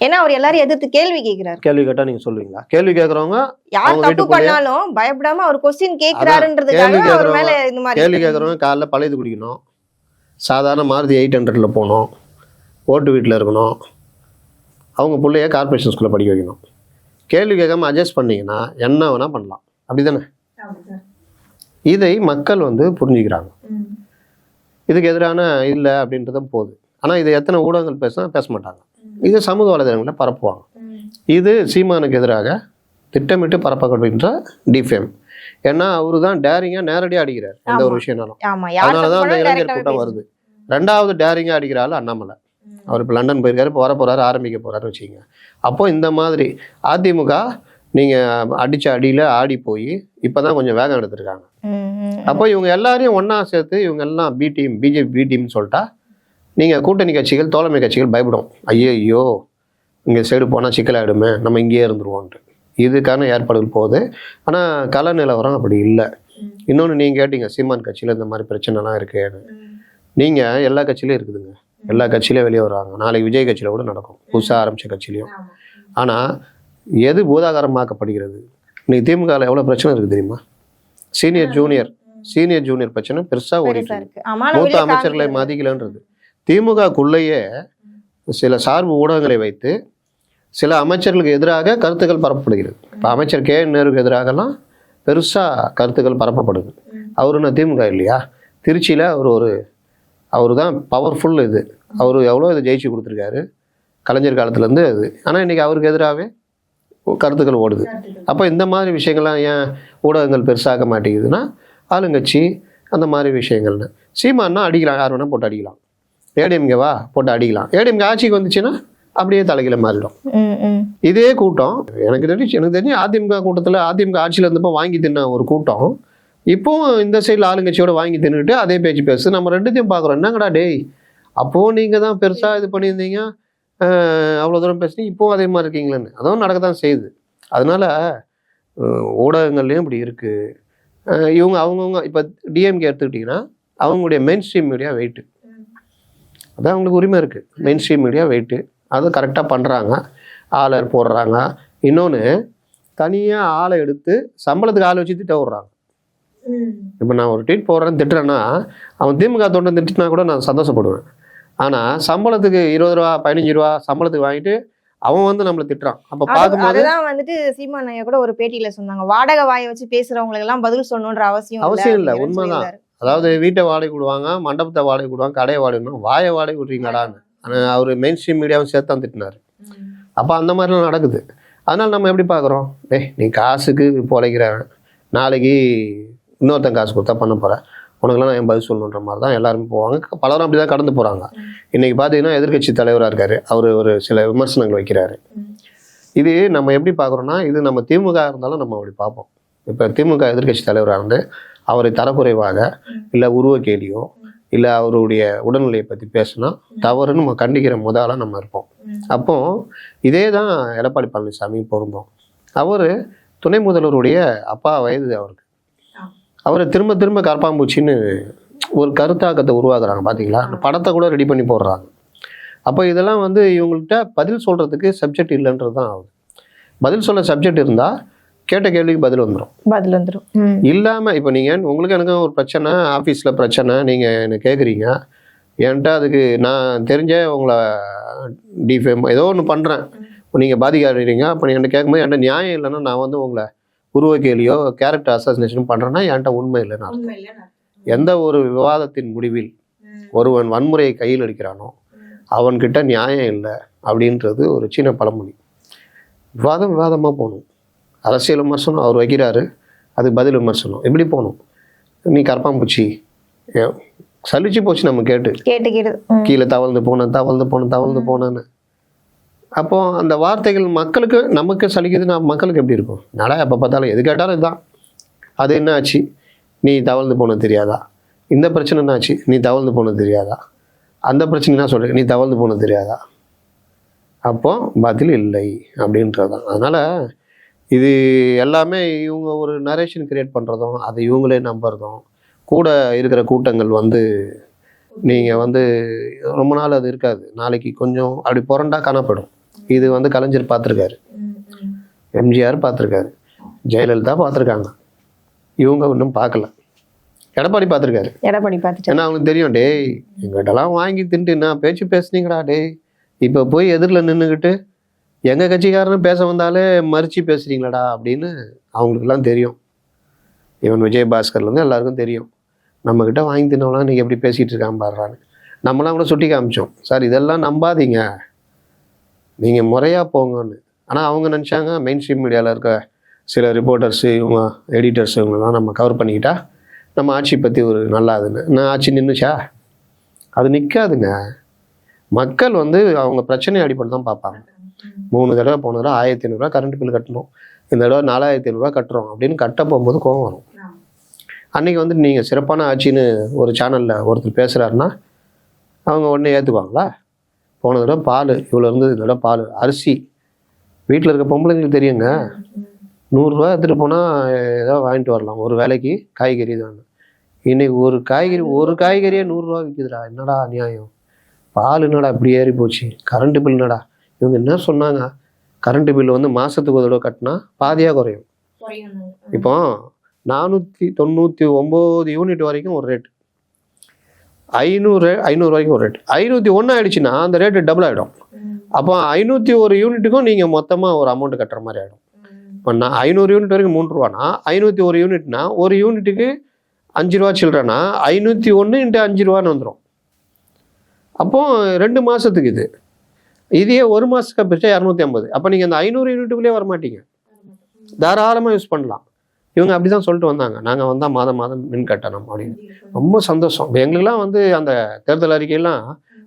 ஏன்னா அவர் எல்லாரும் எதிர்த்து கேள்வி கேட்கிறாரு. கேள்வி கேட்டா நீங்க சொல்லுவீங்களா? கேள்வி கேட்கறவங்க யார் தப்பு பண்ணாலும் பயப்படாம அவர் क्वेश्चन கேக்குறாருன்றதுக்காக அவர் மேல இந்த மாதிரி கேள்வி கேட்கறவங்க காலைல பழையது குடிக்கணும், சாதாரண மாருதி 800ல போகணும், ஓட்டு வீட்டில் இருக்கணும், அவங்க பிள்ளைய கார்பரேஷன் ஸ்கூலில் படிக்க வைக்கணும். கேள்வி கேட்காம அட்ஜஸ்ட் பண்ணீங்கன்னா என்ன வேணா பண்ணலாம். அப்படிதானே? இதை மக்கள் வந்து புரிஞ்சுக்கிறாங்க. இதுக்கு எதிரான இல்லை அப்படின்றத போகுது. ஆனால் இதை எத்தனை ஊடகங்கள் பேச மாட்டாங்க. இது சமூக வலைதளங்களில் பரப்புவாங்க. இது சீமானுக்கு எதிராக திட்டமிட்டு பரப்பப்படுகின்ற டிஃபேம். ஏன்னா அவரு தான் டேரிங்காக நேரடியாக அடிக்கிறார் எந்த ஒரு விஷயம்னாலும். அதனால தான் அந்த இளைஞர் கூட்டம் வருது. 2வது டேரிங்காக அடிக்கிறாள் அண்ணாமலை. அவர் இப்போ லண்டன் போயிருக்காரு, இப்போ வரப்போறாரு, ஆரம்பிக்க போறாரு வச்சுக்கோங்க. அப்போ இந்த மாதிரி அதிமுக நீங்கள் அடித்த அடியில் ஆடி போய் இப்போ தான் கொஞ்சம் வேகம் எடுத்திருக்காங்க. அப்போ இவங்க எல்லாரையும் ஒன்றா சேர்த்து இவங்க எல்லாம் பி டீம், பிஜேபி பி டீம்னு சொல்லிட்டா நீங்கள் கூட்டணி கட்சிகள், தோழமை கட்சிகள் பயப்படும். ஐயோ இங்கே சைடு போனால் சிக்கலாயிடுமே, நம்ம இங்கேயே இருந்துருவோன்ட்டு. இதுக்கான ஏற்பாடுகள் போகுது. ஆனால் கள நிலவரம் அப்படி இல்லை. இன்னொன்று நீங்கள் கேட்டீங்க, சீமான் கட்சியில் இந்த மாதிரி பிரச்சனைலாம் இருக்குன்னு. நீங்கள் எல்லா கட்சியிலையும் இருக்குதுங்க. எல்லா கட்சியிலையும் வெளியே வருவாங்க. நாளைக்கு விஜய் கட்சியில் கூட நடக்கும், புதுசாக ஆரம்பித்த கட்சியிலையும். ஆனால் எது பூதாகரமாக்கப்படுகிறது? இன்னைக்கு திமுகவில் எவ்வளோ பிரச்சனை இருக்குது தெரியுமா? சீனியர் ஜூனியர் பிரச்சனை பெருசாக ஓடிட்டு இருக்கு. மூத்த அமைச்சர்களை மதிக்கலன்றது. திமுகக்குள்ளேயே சில சார்பு ஊடகங்களை வைத்து சில அமைச்சர்களுக்கு எதிராக கருத்துக்கள் பரப்பப்படுகிறது. இப்போ அமைச்சர் கே நேருக்கு எதிராகலாம் பெருசாக கருத்துக்கள் பரப்பப்படுது. அவருன்னா திமுக இல்லையா? திருச்சியில் அவர் தான் பவர்ஃபுல். இது அவர் எவ்வளோ இதை ஜெயிச்சு கொடுத்துருக்காரு கலைஞர் காலத்துலேருந்து அது. ஆனால் இன்றைக்கி அவருக்கு எதிராகவே கருத்துக்கள் ஓடுது. அப்போ இந்த மாதிரி விஷயங்கள்லாம் ஏன் ஊடகங்கள் பெருசாக மாட்டேங்குதுன்னா, ஆளுங்கட்சி அந்த மாதிரி விஷயங்கள்னு. சீமானா அடிக்கலாம், யார் வேணால் போட்டு அடிக்கலாம். ஏடிஎம்கேவா போட்டு அடிக்கலாம். ஏடிஎம்கே ஆட்சிக்கு வந்துச்சுன்னா அப்படியே தலைகளை மாறிடும். இதே கூட்டம் எனக்கு தெரிஞ்சு அதிமுக கூட்டத்தில், அதிமுக ஆட்சியில் இருந்தப்போ வாங்கி தின்ன ஒரு கூட்டம் இப்போவும் இந்த சைடில் ஆளுங்கட்சியோட வாங்கி தின்னுட்டு அதே பேச்சு பேசு. நம்ம ரெண்டுத்தையும் பார்க்குறோம். என்னங்கடா டேய், அப்போவும் நீங்கள் தான் பெருசாக இது பண்ணியிருந்தீங்க, அவ்வளோ தூரம் பேசுனீங்க, இப்போவும் அதே மாதிரி இருக்கீங்களேன்னு. அதுவும் நடக்க தான் செய்யுது. அதனால் ஊடகங்கள்லேயும் இப்படி இருக்குது. இவங்க அவங்கவுங்க இப்போ டிஎம்கே எடுத்துக்கிட்டிங்கன்னா அவங்களுடைய மெயின் ஸ்ட்ரீம் மீடியா வெயிட்டு, அதான் அவங்களுக்கு உரிமை இருக்குது. மெயின் ஸ்ட்ரீம் மீடியா வெயிட்டு அது கரெக்டாக பண்ணுறாங்க, ஆளை போடுறாங்க. இன்னொன்று, தனியாக ஆளை எடுத்து சம்பளத்துக்கு ஆளை வச்சு திட்ட விடுறாங்க. இப்போ நான் ஒரு ட்வீட் போடுறேன்னு திட்டுறேன்னா, அவன் திமுக தொண்டன் திட்டுனா கூட நான் சந்தோஷப்படுவேன். ஆனால் சம்பளத்துக்கு 20 ரூபா 15 ரூபா சம்பளத்துக்கு வாங்கிட்டு அவன் வந்து நம்மளை திட்டுறான். அப்போ பார்க்கும்போது அதுதான் வந்துட்டு சீமான் ஐயா கூட ஒரு பேட்டியில சொன்னாங்க, வாடகை வாயை வச்சு பேசுறவங்களுக்கு எல்லாம் பதில் சொல்லணுன்ற அவசியம் இல்லை. உண்மைதான். அதாவது வீட்டை வாடகை விடுவாங்க, மண்டபத்தை வாடகை விடுவாங்க, கடையை வாடகை, வாயை வாடகை விடுறீங்களான்னு அவர் மெயின் ஸ்ட்ரீம் மீடியாவும் சேர்த்து தான் திட்டினார். அப்போ அந்த மாதிரிலாம் நடக்குது. அதனால் நம்ம எப்படி பார்க்குறோம்? நீ காசுக்கு பொழைக்கிற, நாளைக்கு இன்னொருத்தன் காசு கொடுத்தா பண்ண போகிறேன், உனக்குலாம் நான் என் பதில் சொல்லணுன்ற மாதிரி தான் எல்லாருமே போவாங்க. பலரும் அப்படி தான் கடந்து போகிறாங்க. இன்றைக்கி பார்த்தீங்கன்னா எதிர்கட்சி தலைவராக இருக்கார், அவர் ஒரு சில விமர்சனங்கள் வைக்கிறாரு. இது நம்ம எப்படி பார்க்குறோன்னா, இது நம்ம திமுக இருந்தாலும் நம்ம அப்படி பார்ப்போம். இப்போ திமுக எதிர்கட்சி தலைவராக இருந்து அவரை தரக்குறைவாக இல்லை உருவக்கேலியோ இல்லை அவருடைய உடல்நிலையை பற்றி பேசினா தவறுன்னு நம்ம கண்டிக்கிற முதலாக நம்ம இருப்போம். அப்போ இதே தான் எடப்பாடி பழனிசாமி பொருந்தோம். அவர் துணை முதல்வருடைய அப்பா வயது அவருக்கு. அவரை திரும்ப திரும்ப கற்பாம்பூச்சின்னு ஒரு கருத்தாக்கத்தை உருவாக்குறாங்க. பார்த்தீங்களா? படத்தை கூட ரெடி பண்ணி போடுறாங்க. அப்போ இதெல்லாம் வந்து இவங்கள்ட்ட பதில் சொல்கிறதுக்கு சப்ஜெக்ட் இல்லைன்றது தான் ஆகுது. பதில் சொல்ல சப்ஜெக்ட் இருந்தால் கேட்ட கேள்விக்கு பதில் வந்துடும். இல்லாமல் இப்போ நீங்கள் உங்களுக்கு எனக்கு ஒரு பிரச்சனை, ஆஃபீஸில் பிரச்சனை, நீங்கள் என்ன கேட்குறீங்க, என்கிட்ட அதுக்கு நான் தெரிஞ்ச உங்களை டிஃபேம் ஏதோ ஒன்று பண்ணுறேன், நீங்கள் பாதிக்காடுறீங்க. அப்போ என்கிட்ட கேட்கும்போது என்கிட்ட நியாயம் இல்லைன்னா நான் வந்து உங்களை உருவக்கேலியோ கேரக்டர் அசாசினேஷன் பண்ணுறேன்னா என்கிட்ட உண்மை இல்லைன்னு அர்த்தம். எந்த ஒரு விவாதத்தின் முடிவில் ஒருவன் வன்முறையை கையில் எடுக்கிறானோ அவன்கிட்ட நியாயம் இல்லை அப்படின்றது ஒரு சீன பழமொழி. விவாதமாக போகணும். அரசியல் விமர்சனம் அவர் வைக்கிறாரு, அது பதில் விமர்சனம் எப்படி போகணும். நீ கரப்பாம்பூச்சி சலிச்சு போச்சு நம்ம கேட்டு கீழே தவழ்ந்து போனேன்னு. அப்போ அந்த வார்த்தைகள் மக்களுக்கு நமக்கு சலிக்குதுன்னா மக்களுக்கு எப்படி இருக்கும்? நடா எப்போ பார்த்தாலும் எது கேட்டாலும் இதுதான். அது என்ன ஆச்சு, நீ தவழ்ந்து போனது தெரியாதா? இந்த பிரச்சனை என்ன ஆச்சு, நீ தவழ்ந்து போனது தெரியாதா? அந்த பிரச்சனை என்ன சொல்கிறேன், நீ தவழ்ந்து போனது தெரியாதா? அப்போ பதில் இல்லை அப்படின்றதான். அதனால் இது எல்லாமே இவங்க ஒரு நரேஷன் கிரியேட் பண்ணுறதும் அதை இவங்களே நம்புறதும் கூட இருக்கிற கூட்டங்கள் வந்து நீங்கள் வந்து ரொம்ப நாள் அது இருக்காது, நாளைக்கு கொஞ்சம் அப்படி புரண்டா காணப்படும். இது வந்து கலைஞர் பார்த்துருக்காரு, எம்ஜிஆர் பார்த்துருக்காரு, ஜெயலலிதா பார்த்துருக்காங்க, இவங்க இன்னும் பார்க்கல. எடப்பாடி பார்த்துருக்காரு. ஏன்னா அவங்களுக்கு தெரியும், டேய் எங்கிட்டலாம் வாங்கி தின்ட்டு நான் பேச்சு பேசுனீங்கடா, டேய் இப்போ போய் எதிரில் நின்றுக்கிட்டு எங்கள் கட்சிக்காரன்னு பேச வந்தாலே மறித்து பேசுகிறீங்களாடா அப்படின்னு அவங்களுக்குலாம் தெரியும். இவன் விஜயபாஸ்கர்லேருந்து எல்லாருக்கும் தெரியும், நம்மக்கிட்ட வாங்கி தின்னவலாம் இன்றைக்கி எப்படி பேசிகிட்டு இருக்கான் பாடுறான்னு. நம்மளாம் கூட சுட்டி காமிச்சோம், சார் இதெல்லாம் நம்பாதீங்க, நீங்கள் முறையாக போங்கன்னு. ஆனால் அவங்க நினச்சாங்க மெயின் ஸ்ட்ரீம் மீடியாவில் இருக்க சில ரிப்போர்ட்டர்ஸு இவங்க எடிட்டர்ஸ் இவங்கெல்லாம் நம்ம கவர் பண்ணிக்கிட்டா நம்ம ஆட்சி பற்றி ஒரு நல்லாதுன்னு. நான் ஆட்சி நின்றுச்சா? அது நிற்காதுங்க. மக்கள் வந்து அவங்க பிரச்சனை அடிப்படை தான் பார்ப்பாங்க. 3 தடவை போன தடவை 1500 கரண்ட் பில் கட்டணும், இந்த தடவை 4500 கட்டுறோம் அப்படின்னு கட்ட போகும்போது கோவம் வரும். அன்றைக்கி வந்து நீங்கள் சிறப்பான ஆட்சின்னு ஒரு சேனலில் ஒருத்தர் பேசுகிறாருன்னா அவங்க உடனே ஏற்றுக்குவாங்களா? போன தடவை பால் இவ்வளோ இருந்தது, இந்த தடவை பால் அரிசி வீட்டில் இருக்க பொம்பளைங்களுக்கு தெரியுங்க, 100 ரூபா எடுத்துகிட்டு போனால் ஏதோ வாங்கிட்டு வரலாம் ஒரு வேலைக்கு. காய்கறி தான் இன்னைக்கு ஒரு காய்கறியே 100 ரூபா விற்குதுடா, என்னடா அநியாயம். பால் என்னடா இப்படி ஏறி போச்சு, கரண்ட்டு பில் என்னடா. இவங்க என்ன சொன்னாங்க, கரண்ட்டு பில் வந்து மாதத்துக்கு ஒரு தடவை கட்டினா பாதியாக குறையும். இப்போ 499 யூனிட் வரைக்கும் ஒரு ரேட்டு, 500 வரைக்கும் ஒரு ரேட், 501 ஆகிடுச்சுன்னா அந்த ரேட்டு டபுள் ஆகிடும். அப்போ 501 யூனிட்டுக்கும் நீங்கள் மொத்தமாக ஒரு அமௌண்ட் கட்டுற மாதிரி ஆகிடும். இப்போ நான் 500 யூனிட் வரைக்கும் 3 ரூபானா 501 யூனிட்னா ஒரு யூனிட்டுக்கு 5 ரூபா சில்லறனா 501 × 5 ரூபான்னு வந்துடும். அப்போ 2 மாதத்துக்கு இதே 1 மாதத்துக்கு பிரிச்சா 250. அப்போ நீங்கள் அந்த 500 யூனிட்டுக்குள்ளேயே வரமாட்டீங்க, தாராளமாக யூஸ் பண்ணலாம். இவங்க அப்படி தான் சொல்லிட்டு வந்தாங்க, நாங்கள் வந்தால் மாதம் மின் கட்டணம் அப்படின்னு. ரொம்ப சந்தோஷம். இப்போ எங்களுக்கெல்லாம் வந்து அந்த தேர்தல் அறிக்கையெல்லாம்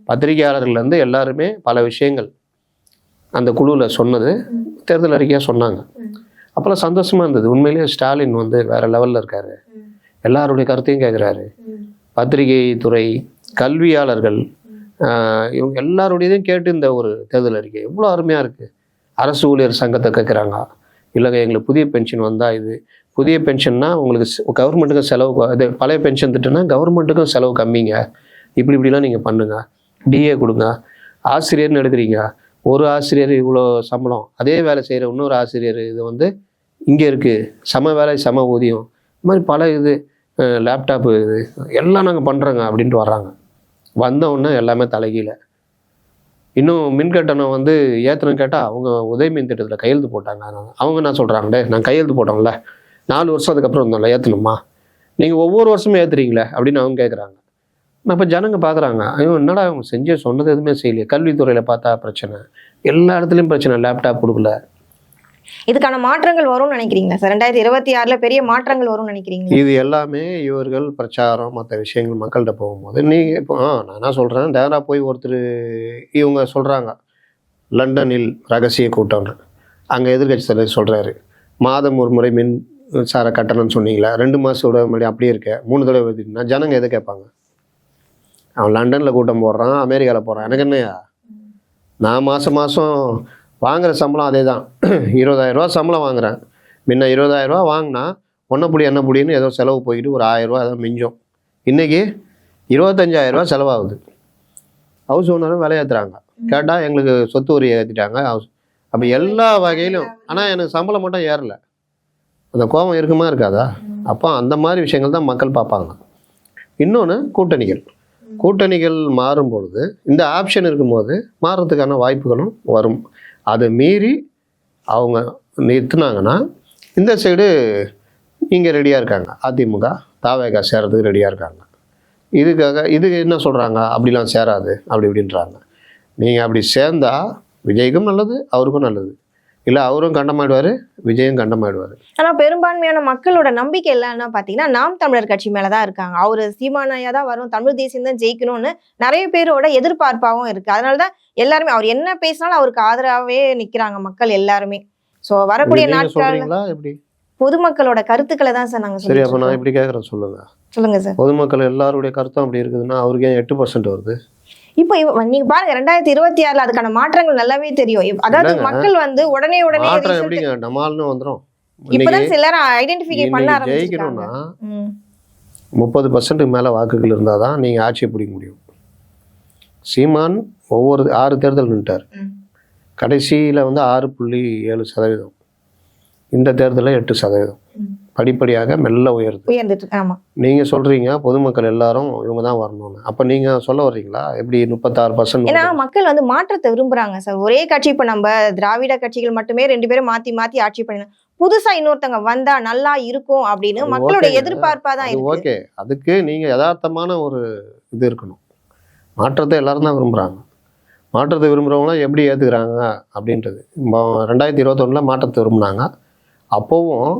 பத்திரிகையாளர்கள்லேருந்து எல்லாருமே பல விஷயங்கள் அந்த குழுவில் சொன்னது தேர்தல் அறிக்கையாக சொன்னாங்க. அப்போல்லாம் சந்தோஷமாக இருந்தது. உண்மையிலேயே ஸ்டாலின் வந்து வேறு லெவலில் இருக்கார், எல்லாருடைய கருத்தையும் கேட்குறாரு. பத்திரிகை துறை, கல்வியாளர்கள், இவங்க எல்லாருடையதையும் கேட்டு இந்த ஒரு தேர்தல் அறிக்கை எவ்வளோ அருமையாக இருக்குது. அரசு ஊழியர் சங்கத்தை கேட்குறாங்க, இல்லைங்க எங்களுக்கு புதிய பென்ஷன் வந்தால் இது புதிய பென்ஷன்னா உங்களுக்கு கவர்மெண்ட்டுக்கும் செலவு, இது பழைய பென்ஷன் திட்டம்னா கவர்மெண்ட்டுக்கும் செலவு கம்மிங்க, இப்படிலாம் நீங்கள் பண்ணுங்கள், டிஏ கொடுங்க. ஆசிரியர்னு எடுக்கிறீங்க, ஒரு ஆசிரியர் இவ்வளோ சம்பளம், அதே வேலை செய்கிற இன்னொரு ஆசிரியர் இது வந்து இங்கே இருக்குது, சம வேலை சம ஊதியம், இது மாதிரி பல லேப்டாப்பு எல்லாம் நாங்கள் பண்ணுறோங்க அப்படின்ட்டு வர்றாங்க. வந்தவுடனே எல்லாமே தலைகீழ. இன்னும் மின் கட்டணம் வந்து ஏற்றணும் கேட்டால் அவங்க உதய மின் திட்டத்தில் கையெழுத்து போட்டாங்க. அவங்க என்ன சொல்கிறாங்களே, நான் கையெழுத்து போட்டோம்ல 4 வருஷம் அதுக்கப்புறம் இருந்தோம்ல ஏற்றணுமா, நீங்கள் ஒவ்வொரு வருஷமும் ஏற்றுறீங்களே அப்படின்னு அவங்க கேட்குறாங்க. அப்போ ஜனங்க பார்க்குறாங்க, ஐயோ என்னடா அவங்க சொன்னது எதுவுமே செய்யலையே. கல்வித்துறையில் பார்த்தா பிரச்சனை, எல்லா இடத்துலையும் பிரச்சனை, லேப்டாப் கொடுக்கல. இதுக்கான மாற்றங்கள் வரும்னு நினைக்கிறீங்களா சார்? 2026 பெரிய மாற்றங்கள் வரும்னு நினைக்கிறீங்களா? இது எல்லாமே இவர்கள் பிரச்சாரம் மற்ற விஷயங்கள் மக்கள்கிட்ட போகும்போது நீங்கள் இப்போ நான் என்ன சொல்கிறேன், நேராக போய் ஒருத்தர் இவங்க சொல்கிறாங்க லண்டனில் ரகசிய கூட்டம்னு, அங்கே எதிர்கட்சி தலைவர் சொல்கிறாரு மாதம் ஒரு முறை மின்சார கட்டணம்னு சொன்னீங்களா, 2 மாதத்தோட முன்னாடி அப்படியே இருக்க 3 தடவை எழுதிட்டுனா ஜனங்க எதை கேட்பாங்க? அவன் லண்டனில் கூட்டம் போடுறான், அமெரிக்காவில் போகிறான், எனக்கு என்னையா, நான் மாதம் வாங்குகிற சம்பளம் அதே தான். 20,000 ரூபா சம்பளம் வாங்குகிறேன். முன்ன 20,000 ரூபா வாங்கினா என்ன புடின்னு ஏதோ செலவு போயிட்டு ஒரு 1000 ரூபா ஏதோ மிஞ்சும். இன்றைக்கி 25,000 ரூபா செலவாகுது. ஹவுஸ் ஓனரும் விலையேற்றுறாங்க. கேட்டால் எங்களுக்கு சொத்து வரி ஏற்றிட்டாங்க ஹவுஸ். அப்போ எல்லா வகையிலும், ஆனால் எனக்கு சம்பளம் மட்டும் ஏறலை, அந்த கோபம் இருக்குமா இருக்காதா? அப்போ அந்த மாதிரி விஷயங்கள் தான் மக்கள் பார்ப்பாங்க. இன்னொன்று கூட்டணிகள் மாறும்பொழுது இந்த ஆப்ஷன் இருக்கும்போது மாறுறதுக்கான வாய்ப்புகளும் வரும். அதை மீறி அவங்க நிறுத்துனாங்கன்னா இந்த சைடு இங்கே ரெடியாக இருக்காங்க, அதிமுக தாவேகா சேரத்துக்கு ரெடியாக இருக்காங்க. இது என்ன சொல்கிறாங்க, அப்படிலாம் சேராது அப்படி இப்படின்றாங்க. நீங்கள் அப்படி சேர்ந்தா விஜய்க்கும் நல்லது, அவருக்கும் நல்லது. இல்லை அவரும் கண்டமாயிடுவார், விஜயும் கண்டமாயிடுவார். ஆனா பெரும்பான்மையான மக்களோட நம்பிக்கை இல்லைன்னா பாத்தீங்கன்னா நாம் தமிழர் கட்சி மேலதான் இருக்காங்க. அவரு சீமானையா தான் வரும், தமிழ் தேசியம் தான் ஜெயிக்கணும்னு நிறைய பேரோட எதிர்பார்ப்பாவும் இருக்கு. அதனாலதான் எல்லாருமே அவர் என்ன பேசினாலும் அவருக்கு ஆதரவாவே நிக்கிறாங்க மக்கள் எல்லாருமே. சோ வரக்கூடிய நாட்கள் எப்படி பொதுமக்களோட கருத்துக்களை தான் சார் நாங்க சரி. அப்ப நான் இப்படி கேட்கறேன், சொல்லுங்க சார். பொதுமக்கள் எல்லாருடைய கருத்தும் அப்படி இருக்குதுன்னா அவருக்கு ஏன் 8% வருது? இப்போ நீங்க பாருங்க 2026 அதுக்கான மாற்றங்கள் நல்லாவே தெரியும். அதாவது மக்கள் வந்து உடனே மாற்றம் எப்படிங்க டமால்னு வந்துரும்? இப்பதான் எல்லாரும் ஐடென்டிஃபை பண்ண ஜெயிக்கணும்னா 30% மேல வாக்குகள் இருந்தாதான் நீங்க ஆட்சியை பிடிக்க முடியும். சீமான் ஒவ்வொரு 6 தேர்தல் நின்ட்டார். கடைசியில வந்து 6.7%, இந்த தேர்தலில் 8%. படிப்படியாக மெல்ல உயர்ந்துட்டு. நீங்க சொல்றீங்க பொதுமக்கள் எல்லாரும் இவங்க தான் வரணும்னு. அப்ப நீங்க சொல்ல வர்றீங்களா எப்படி 36%? ஏன்னா மக்கள் வந்து மாற்றத்தை விரும்புறாங்க சார். ஒரே கட்சி, இப்ப நம்ம திராவிட கட்சிகள் மட்டுமே 2 பேரும் மாத்தி மாத்தி ஆட்சி பண்ணணும், புதுசா இன்னொருத்தங்க வந்தா நல்லா இருக்கும் அப்படின்னு மக்களோட எதிர்பார்ப்பாதான் இருக்கு. ஓகே, அதுக்கு நீங்க யதார்த்தமான ஒரு இது இருக்கணும். மாற்றத்தை எல்லாரும் தான் விரும்புறாங்க. மாற்றத்தை விரும்புறவங்களாம் எப்படி ஏத்துக்கிறாங்க அப்படின்றது. 2021 மாற்றத்தை விரும்புனாங்க. அப்போவும்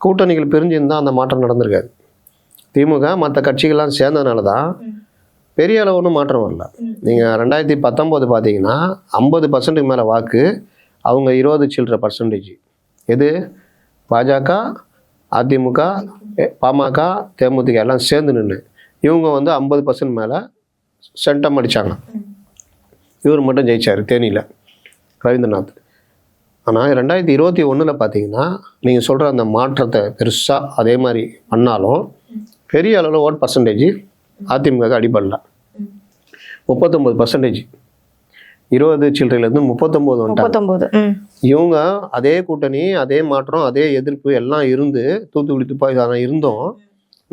கூட்டணிகள் பிரிஞ்சிருந்தால் அந்த மாற்றம் நடந்திருக்காது. திமுக மற்ற கட்சிகள்லாம் சேர்ந்ததுனால தான் பெரிய அளவு ஒன்றும் மாற்றம் வரல. நீங்கள் 2019 பார்த்தீங்கன்னா 50% மேலே வாக்கு அவங்க 20 சில்லற %. எது பாஜக, அதிமுக, பாமக, தேமுதிக எல்லாம் சேர்ந்து நின்று இவங்க வந்து 50% மேலே சென்டம் அடித்தாங்க. இவர் மட்டும் ஜெயிச்சார் தேனியில், ரவீந்திரநாத். ஆனால் 2021 பார்த்தீங்கன்னா நீங்கள் சொல்கிற அந்த மாற்றத்தை பெருசாக அதே மாதிரி பண்ணாலும் பெரிய அளவில் ஓட் % அதிமுக அடிபடல. 39%, 20 சில்லறையிலேருந்து 39 வந்துட்டாங்க. இவங்க அதே கூட்டணி, அதே மாற்றம், அதே எதிர்ப்பு எல்லாம் இருந்து தூத்துக்குடி துப்பாக்கி இருந்தும்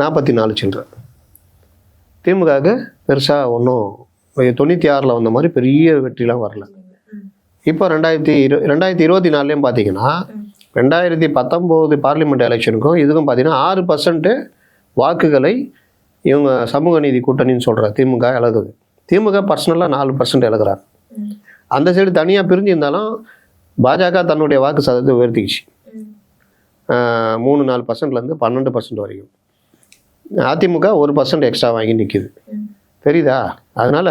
44 சில்லறை. திமுகவுக்கு பெருசாக ஒன்றும் 96 வந்த மாதிரி பெரிய வெற்றிலாம் வரல. இப்போ 2024 பார்த்தீங்கன்னா 2019 பார்லிமெண்ட் எலெக்ஷனுக்கும் இதுக்கும் பார்த்தீங்கன்னா 6% வாக்குகளை இவங்க சமூக நீதி கூட்டணின்னு சொல்கிற திமுக இழகுது. திமுக பர்சனலாக 4% இழகுறாங்க. அந்த சைடு தனியாக பிரிஞ்சிருந்தாலும் பாஜக தன்னுடைய வாக்கு சதவீதத்தை உயர்த்திக்கிச்சு 3-4%லேருந்து 12% வரைக்கும். அதிமுக 1% எக்ஸ்ட்ரா வாங்கி நிற்கிது. தெரியுதா? அதனால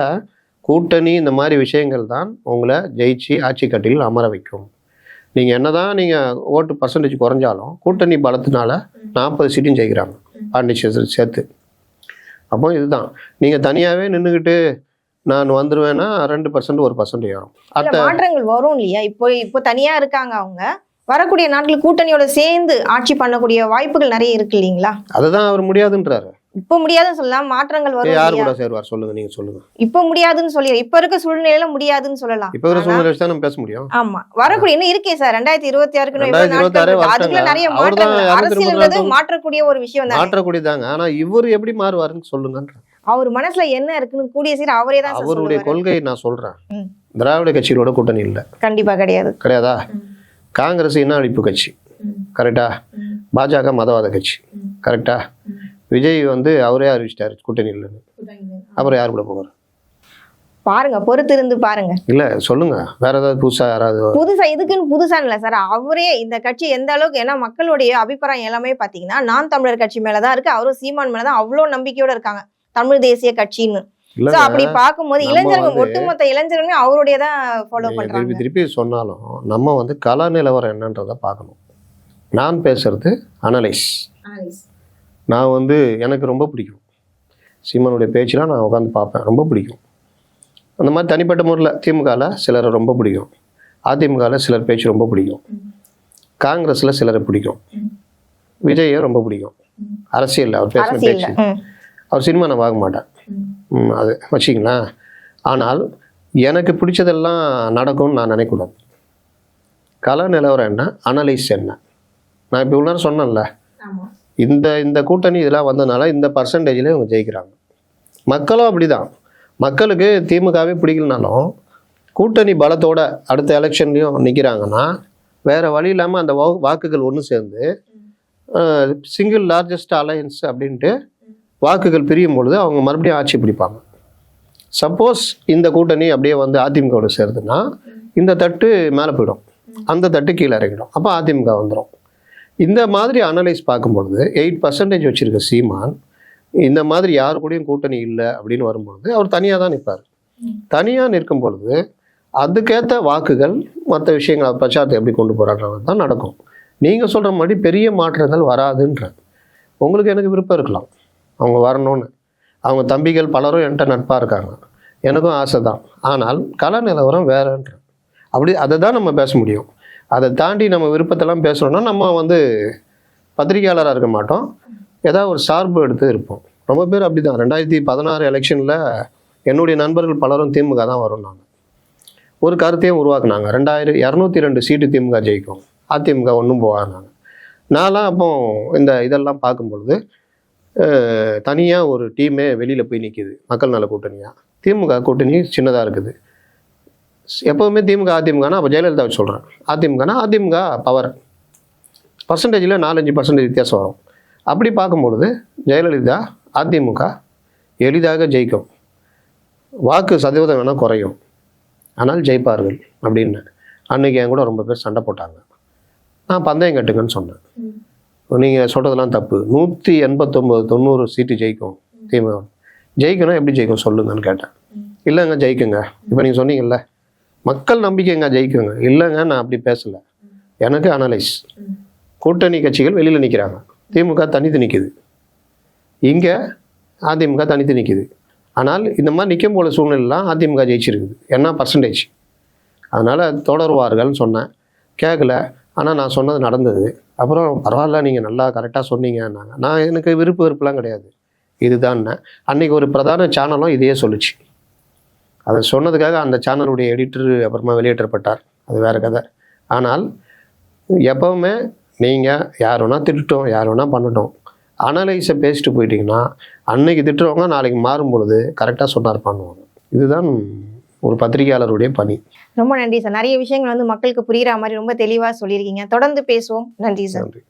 கூட்டணி இந்த மாதிரி விஷயங்கள் தான் உங்களை ஜெயிச்சு ஆட்சி கட்டில் அமர வைக்கும். நீங்கள் என்னதான் நீங்கள் ஓட்டு % குறைஞ்சாலும் கூட்டணி பலத்தினால 40 சீட்டும் ஜெயிக்கிறாங்க பாண்டிச்சேரி சேர்த்து. அப்போ இதுதான் நீங்கள் தனியாகவே நின்றுக்கிட்டு நான் வந்துடுவேன்னா 2% 1% ஏறும். மாற்றங்கள் வரும் இல்லையா? இப்போ தனியா இருக்காங்க அவங்க, வரக்கூடிய நாட்கள் கூட்டணியோட சேர்ந்து ஆட்சி பண்ணக்கூடிய வாய்ப்புகள் நிறைய இருக்கு இல்லைங்களா? அதுதான் அவர் முடியாதுன்றாரு. இப்ப முடியாதுன்னு சொல்லலாம், மாற்றங்கள் வரும். யார் கூட சேருவார் சொல்லுங்க, நீங்க சொல்லுங்க. இப்ப முடியாதுன்னு சொல்லி இப்ப இருக்க சூழ்நிலையில முடியாதுன்னு சொல்லலாம். இப்ப இருக்க சூழ்நிலை வச்சு தான் நம்ம பேச முடியும். ஆமா, வரக்கூடிய இன்னும் இருக்கே சார் 2026 அதுக்குள்ள நிறைய மாற்றங்கள், அரசியல்ன்றது மாற்றக்கூடிய ஒரு விஷயம் தான், மாற்றக்கூடியதாங்க. ஆனா இவர் எப்படி மாறுவாருன்னு சொல்லுங்க. அவர் மனசுல என்ன இருக்குன்னு கூடிய சீர் அவரே தான். அவருடைய கொள்கை நான் சொல்றேன், திராவிட கட்சிகளோட கூட்டணி இல்ல, கண்டிப்பா கிடையாதா? காங்கிரஸ் இன அழிப்பு கட்சி, கரெக்டா? பாஜக மதவாத கட்சி, கரெக்டா? விஜய் வந்து அவரே அறிவிச்சிட்டாரு கூட்டணி இல்லைன்னு. அப்புறம் யார் கூட போவார் பாருங்க, பொறுத்து இருந்து பாருங்க. இல்ல சொல்லுங்க, வேற ஏதாவது புதுசா யாராவது புதுசா இதுக்குன்னு புதுசா இல்ல சார், அவரே இந்த கட்சி எந்த அளவுக்கு, ஏன்னா மக்களுடைய அபிப்பிராயம் எல்லாமே பாத்தீங்கன்னா நான் தமிழர் கட்சி மேலதான் இருக்கு, அவரும் சீமான் மேலதான் அவ்வளவு நம்பிக்கையோட இருக்காங்க, தமிழ் தேசிய கட்சின்னு. அப்படி பார்க்கும்போது இளைஞர்கள், ஒட்டுமொத்த இளைஞர்களுமே அவருடைய தான் ஃபாலோ பண்றாங்க. திருப்பி சொன்னாலும் நம்ம வந்து கலா நிலவரம் என்னன்றதை பார்க்கணும். நான் பேசுறது அனலைஸ். நான் வந்து எனக்கு ரொம்ப பிடிக்கும் சீமானுடைய பேச்செலாம், நான் உட்காந்து பார்ப்பேன், ரொம்ப பிடிக்கும். அந்த மாதிரி தனிப்பட்ட முறையில் திமுகவில் சிலரை ரொம்ப பிடிக்கும், அதிமுகவில் சிலர் பேச்சு ரொம்ப பிடிக்கும், காங்கிரஸில் சிலரை பிடிக்கும், விஜயை ரொம்ப பிடிக்கும். அரசியல் அவர் பேசின பேச்சு, அவர் சினிமா நான் பார்க்க மாட்டேன், அது வச்சிங்களேன். ஆனால் எனக்கு பிடிச்சதெல்லாம் நடக்கும்னு நான் நினைக்கக்கூடாது. கல நிலவரம் என்ன, அனலைஸ் என்ன. நான் இப்போ இவ்வளோ நேரம் சொன்னேன்ல, இந்த கூட்டணி இதெல்லாம் வந்ததுனால இந்த % இவங்க ஜெயிக்கிறாங்க. மக்களும் அப்படிதான். மக்களுக்கு திமுகவே பிடிக்கலனாலும் கூட்டணி பலத்தோட அடுத்த எலெக்ஷன்லையும் நிற்கிறாங்கன்னா வேறு வழி இல்லாமல் அந்த வாக்குகள் ஒன்று சேர்ந்து சிங்கிள் லார்ஜஸ்ட் அலையன்ஸ் அப்படின்ட்டு வாக்குகள் பிரியும் பொழுது அவங்க மறுபடியும் ஆட்சி பிடிப்பாங்க. சப்போஸ் இந்த கூட்டணி அப்படியே வந்து அதிமுகவோட சேருதுன்னா இந்த தட்டு மேலே போயிடும், அந்த தட்டு கீழே இறங்கிடும், அப்போ அதிமுக வந்துடும். இந்த மாதிரி அனலைஸ் பார்க்கும்பொழுது 8% வச்சுருக்க சீமான் இந்த மாதிரி யாரு கூடயும் கூட்டணி இல்லை அப்படின்னு வரும்பொழுது அவர் தனியாக தான் நிற்பார். தனியாக நிற்கும் பொழுது அதுக்கேற்ற வாக்குகள் மற்ற விஷயங்களை பிரச்சாரத்தை எப்படி கொண்டு போகிறான்றது தான் நடக்கும். நீங்கள் சொல்கிற மாதிரி பெரிய மாற்றங்கள் வராதுன்ற உங்களுக்கு எனக்கு விருப்பம் இருக்கலாம் அவங்க வரணும்னு. அவங்க தம்பிகள் பலரும் என்கிட்ட நட்பாக இருக்காங்க, எனக்கும் ஆசை தான். ஆனால் கள நிலவரம் வேறன்ற அப்படி அதை தான் நம்ம பேச முடியும். அதை தாண்டி நம்ம விருப்பத்தெல்லாம் பேசுகிறோன்னா நம்ம வந்து பத்திரிகையாளராக இருக்க மாட்டோம், ஏதாவது ஒரு சார்பு எடுத்து இருப்போம். ரொம்ப பேர் அப்படி தான். 2016 எலெக்ஷனில் என்னுடைய நண்பர்கள் பலரும் திமுக தான் வரும். நாங்கள் ஒரு கருத்தையும் உருவாக்குனாங்க, 202 சீட்டு திமுக ஜெயிக்கும், அதிமுக ஒன்றும் போவாங்க. நான்லாம் அப்போ இந்த இதெல்லாம் பார்க்கும்பொழுது தனியாக ஒரு டீமே வெளியில் போய் நிற்கிது, மக்கள் நல கூட்டணியாக. திமுக கூட்டணி சின்னதாக இருக்குது. எப்போவுமே திமுக அதிமுகனா அப்போ ஜெயலலிதா வச்சு சொல்கிறேன், அதிமுகனா அதிமுக பவர் பர்சன்டேஜில் 4-5% வித்தியாசம் வரும். அப்படி பார்க்கும்பொழுது ஜெயலலிதா அதிமுக எளிதாக ஜெயிக்கும், வாக்கு சதவீதம் வேணால் குறையும், ஆனால் ஜெயிப்பார்கள் அப்படின்னு. அன்றைக்கி என் கூட ரொம்ப பேர் சண்டை போட்டாங்க. நான் பந்தயம் கட்டுங்கன்னு சொன்னேன். நீங்கள் சொல்கிறதெல்லாம் தப்பு, 189-90 சீட்டு ஜெயிக்கும் திமுக. ஜெயிக்கணும், எப்படி ஜெயிக்கும் சொல்லுங்கன்னு கேட்டேன். இல்லைங்க ஜெயிக்குங்க, இப்போ நீங்கள் சொன்னீங்கல்ல மக்கள் நம்பிக்கைங்க ஜெயிக்குங்க. இல்லைங்க நான் அப்படி பேசலை, எனக்கு அனலைஸ். கூட்டணி கட்சிகள் வெளியில் நிற்கிறாங்க, திமுக தனித்து நிற்கிது, இங்கே அதிமுக தனித்து நிற்கிது. ஆனால் இந்த மாதிரி நிற்கும் போல சூழ்நிலாம் அதிமுக ஜெயிச்சிருக்குது, என்ன பர்சன்டேஜ். அதனால் தொடருவார்கள்னு சொன்னேன், கேட்கல. ஆனால் நான் சொன்னது நடந்தது. அப்புறம் பரவாயில்ல நீங்கள் நல்லா கரெக்டாக சொன்னீங்கன்னாங்க. நான் எனக்கு விருப்பெல்லாம் கிடையாது, இதுதான். அன்றைக்கி ஒரு பிரதான சேனலும் இதையே சொல்லிச்சு. அதை சொன்னதுக்காக அந்த சேனலுடைய எடிட்டர் அப்புறமா வெளியேற்றப்பட்டார், அது வேறு கதை. ஆனால் எப்போவுமே நீங்கள் யார் வேணால் திட்டட்டும், யார் வேணால் பண்ணட்டும், அனலைஸை பேசிட்டு போயிட்டீங்கன்னா அன்னைக்கு திட்டுறவங்க நாளைக்கு மாறும் பொழுது கரெக்டாக சொன்னார் பண்ணுவாங்க. இதுதான் ஒரு பத்திரிகையாளருடைய பணி. ரொம்ப நன்றி சார். நிறைய விஷயங்கள் வந்து மக்களுக்கு புரியுற மாதிரி ரொம்ப தெளிவாக சொல்லியிருக்கீங்க. தொடர்ந்து பேசுவோம். நன்றி சார். நன்றி.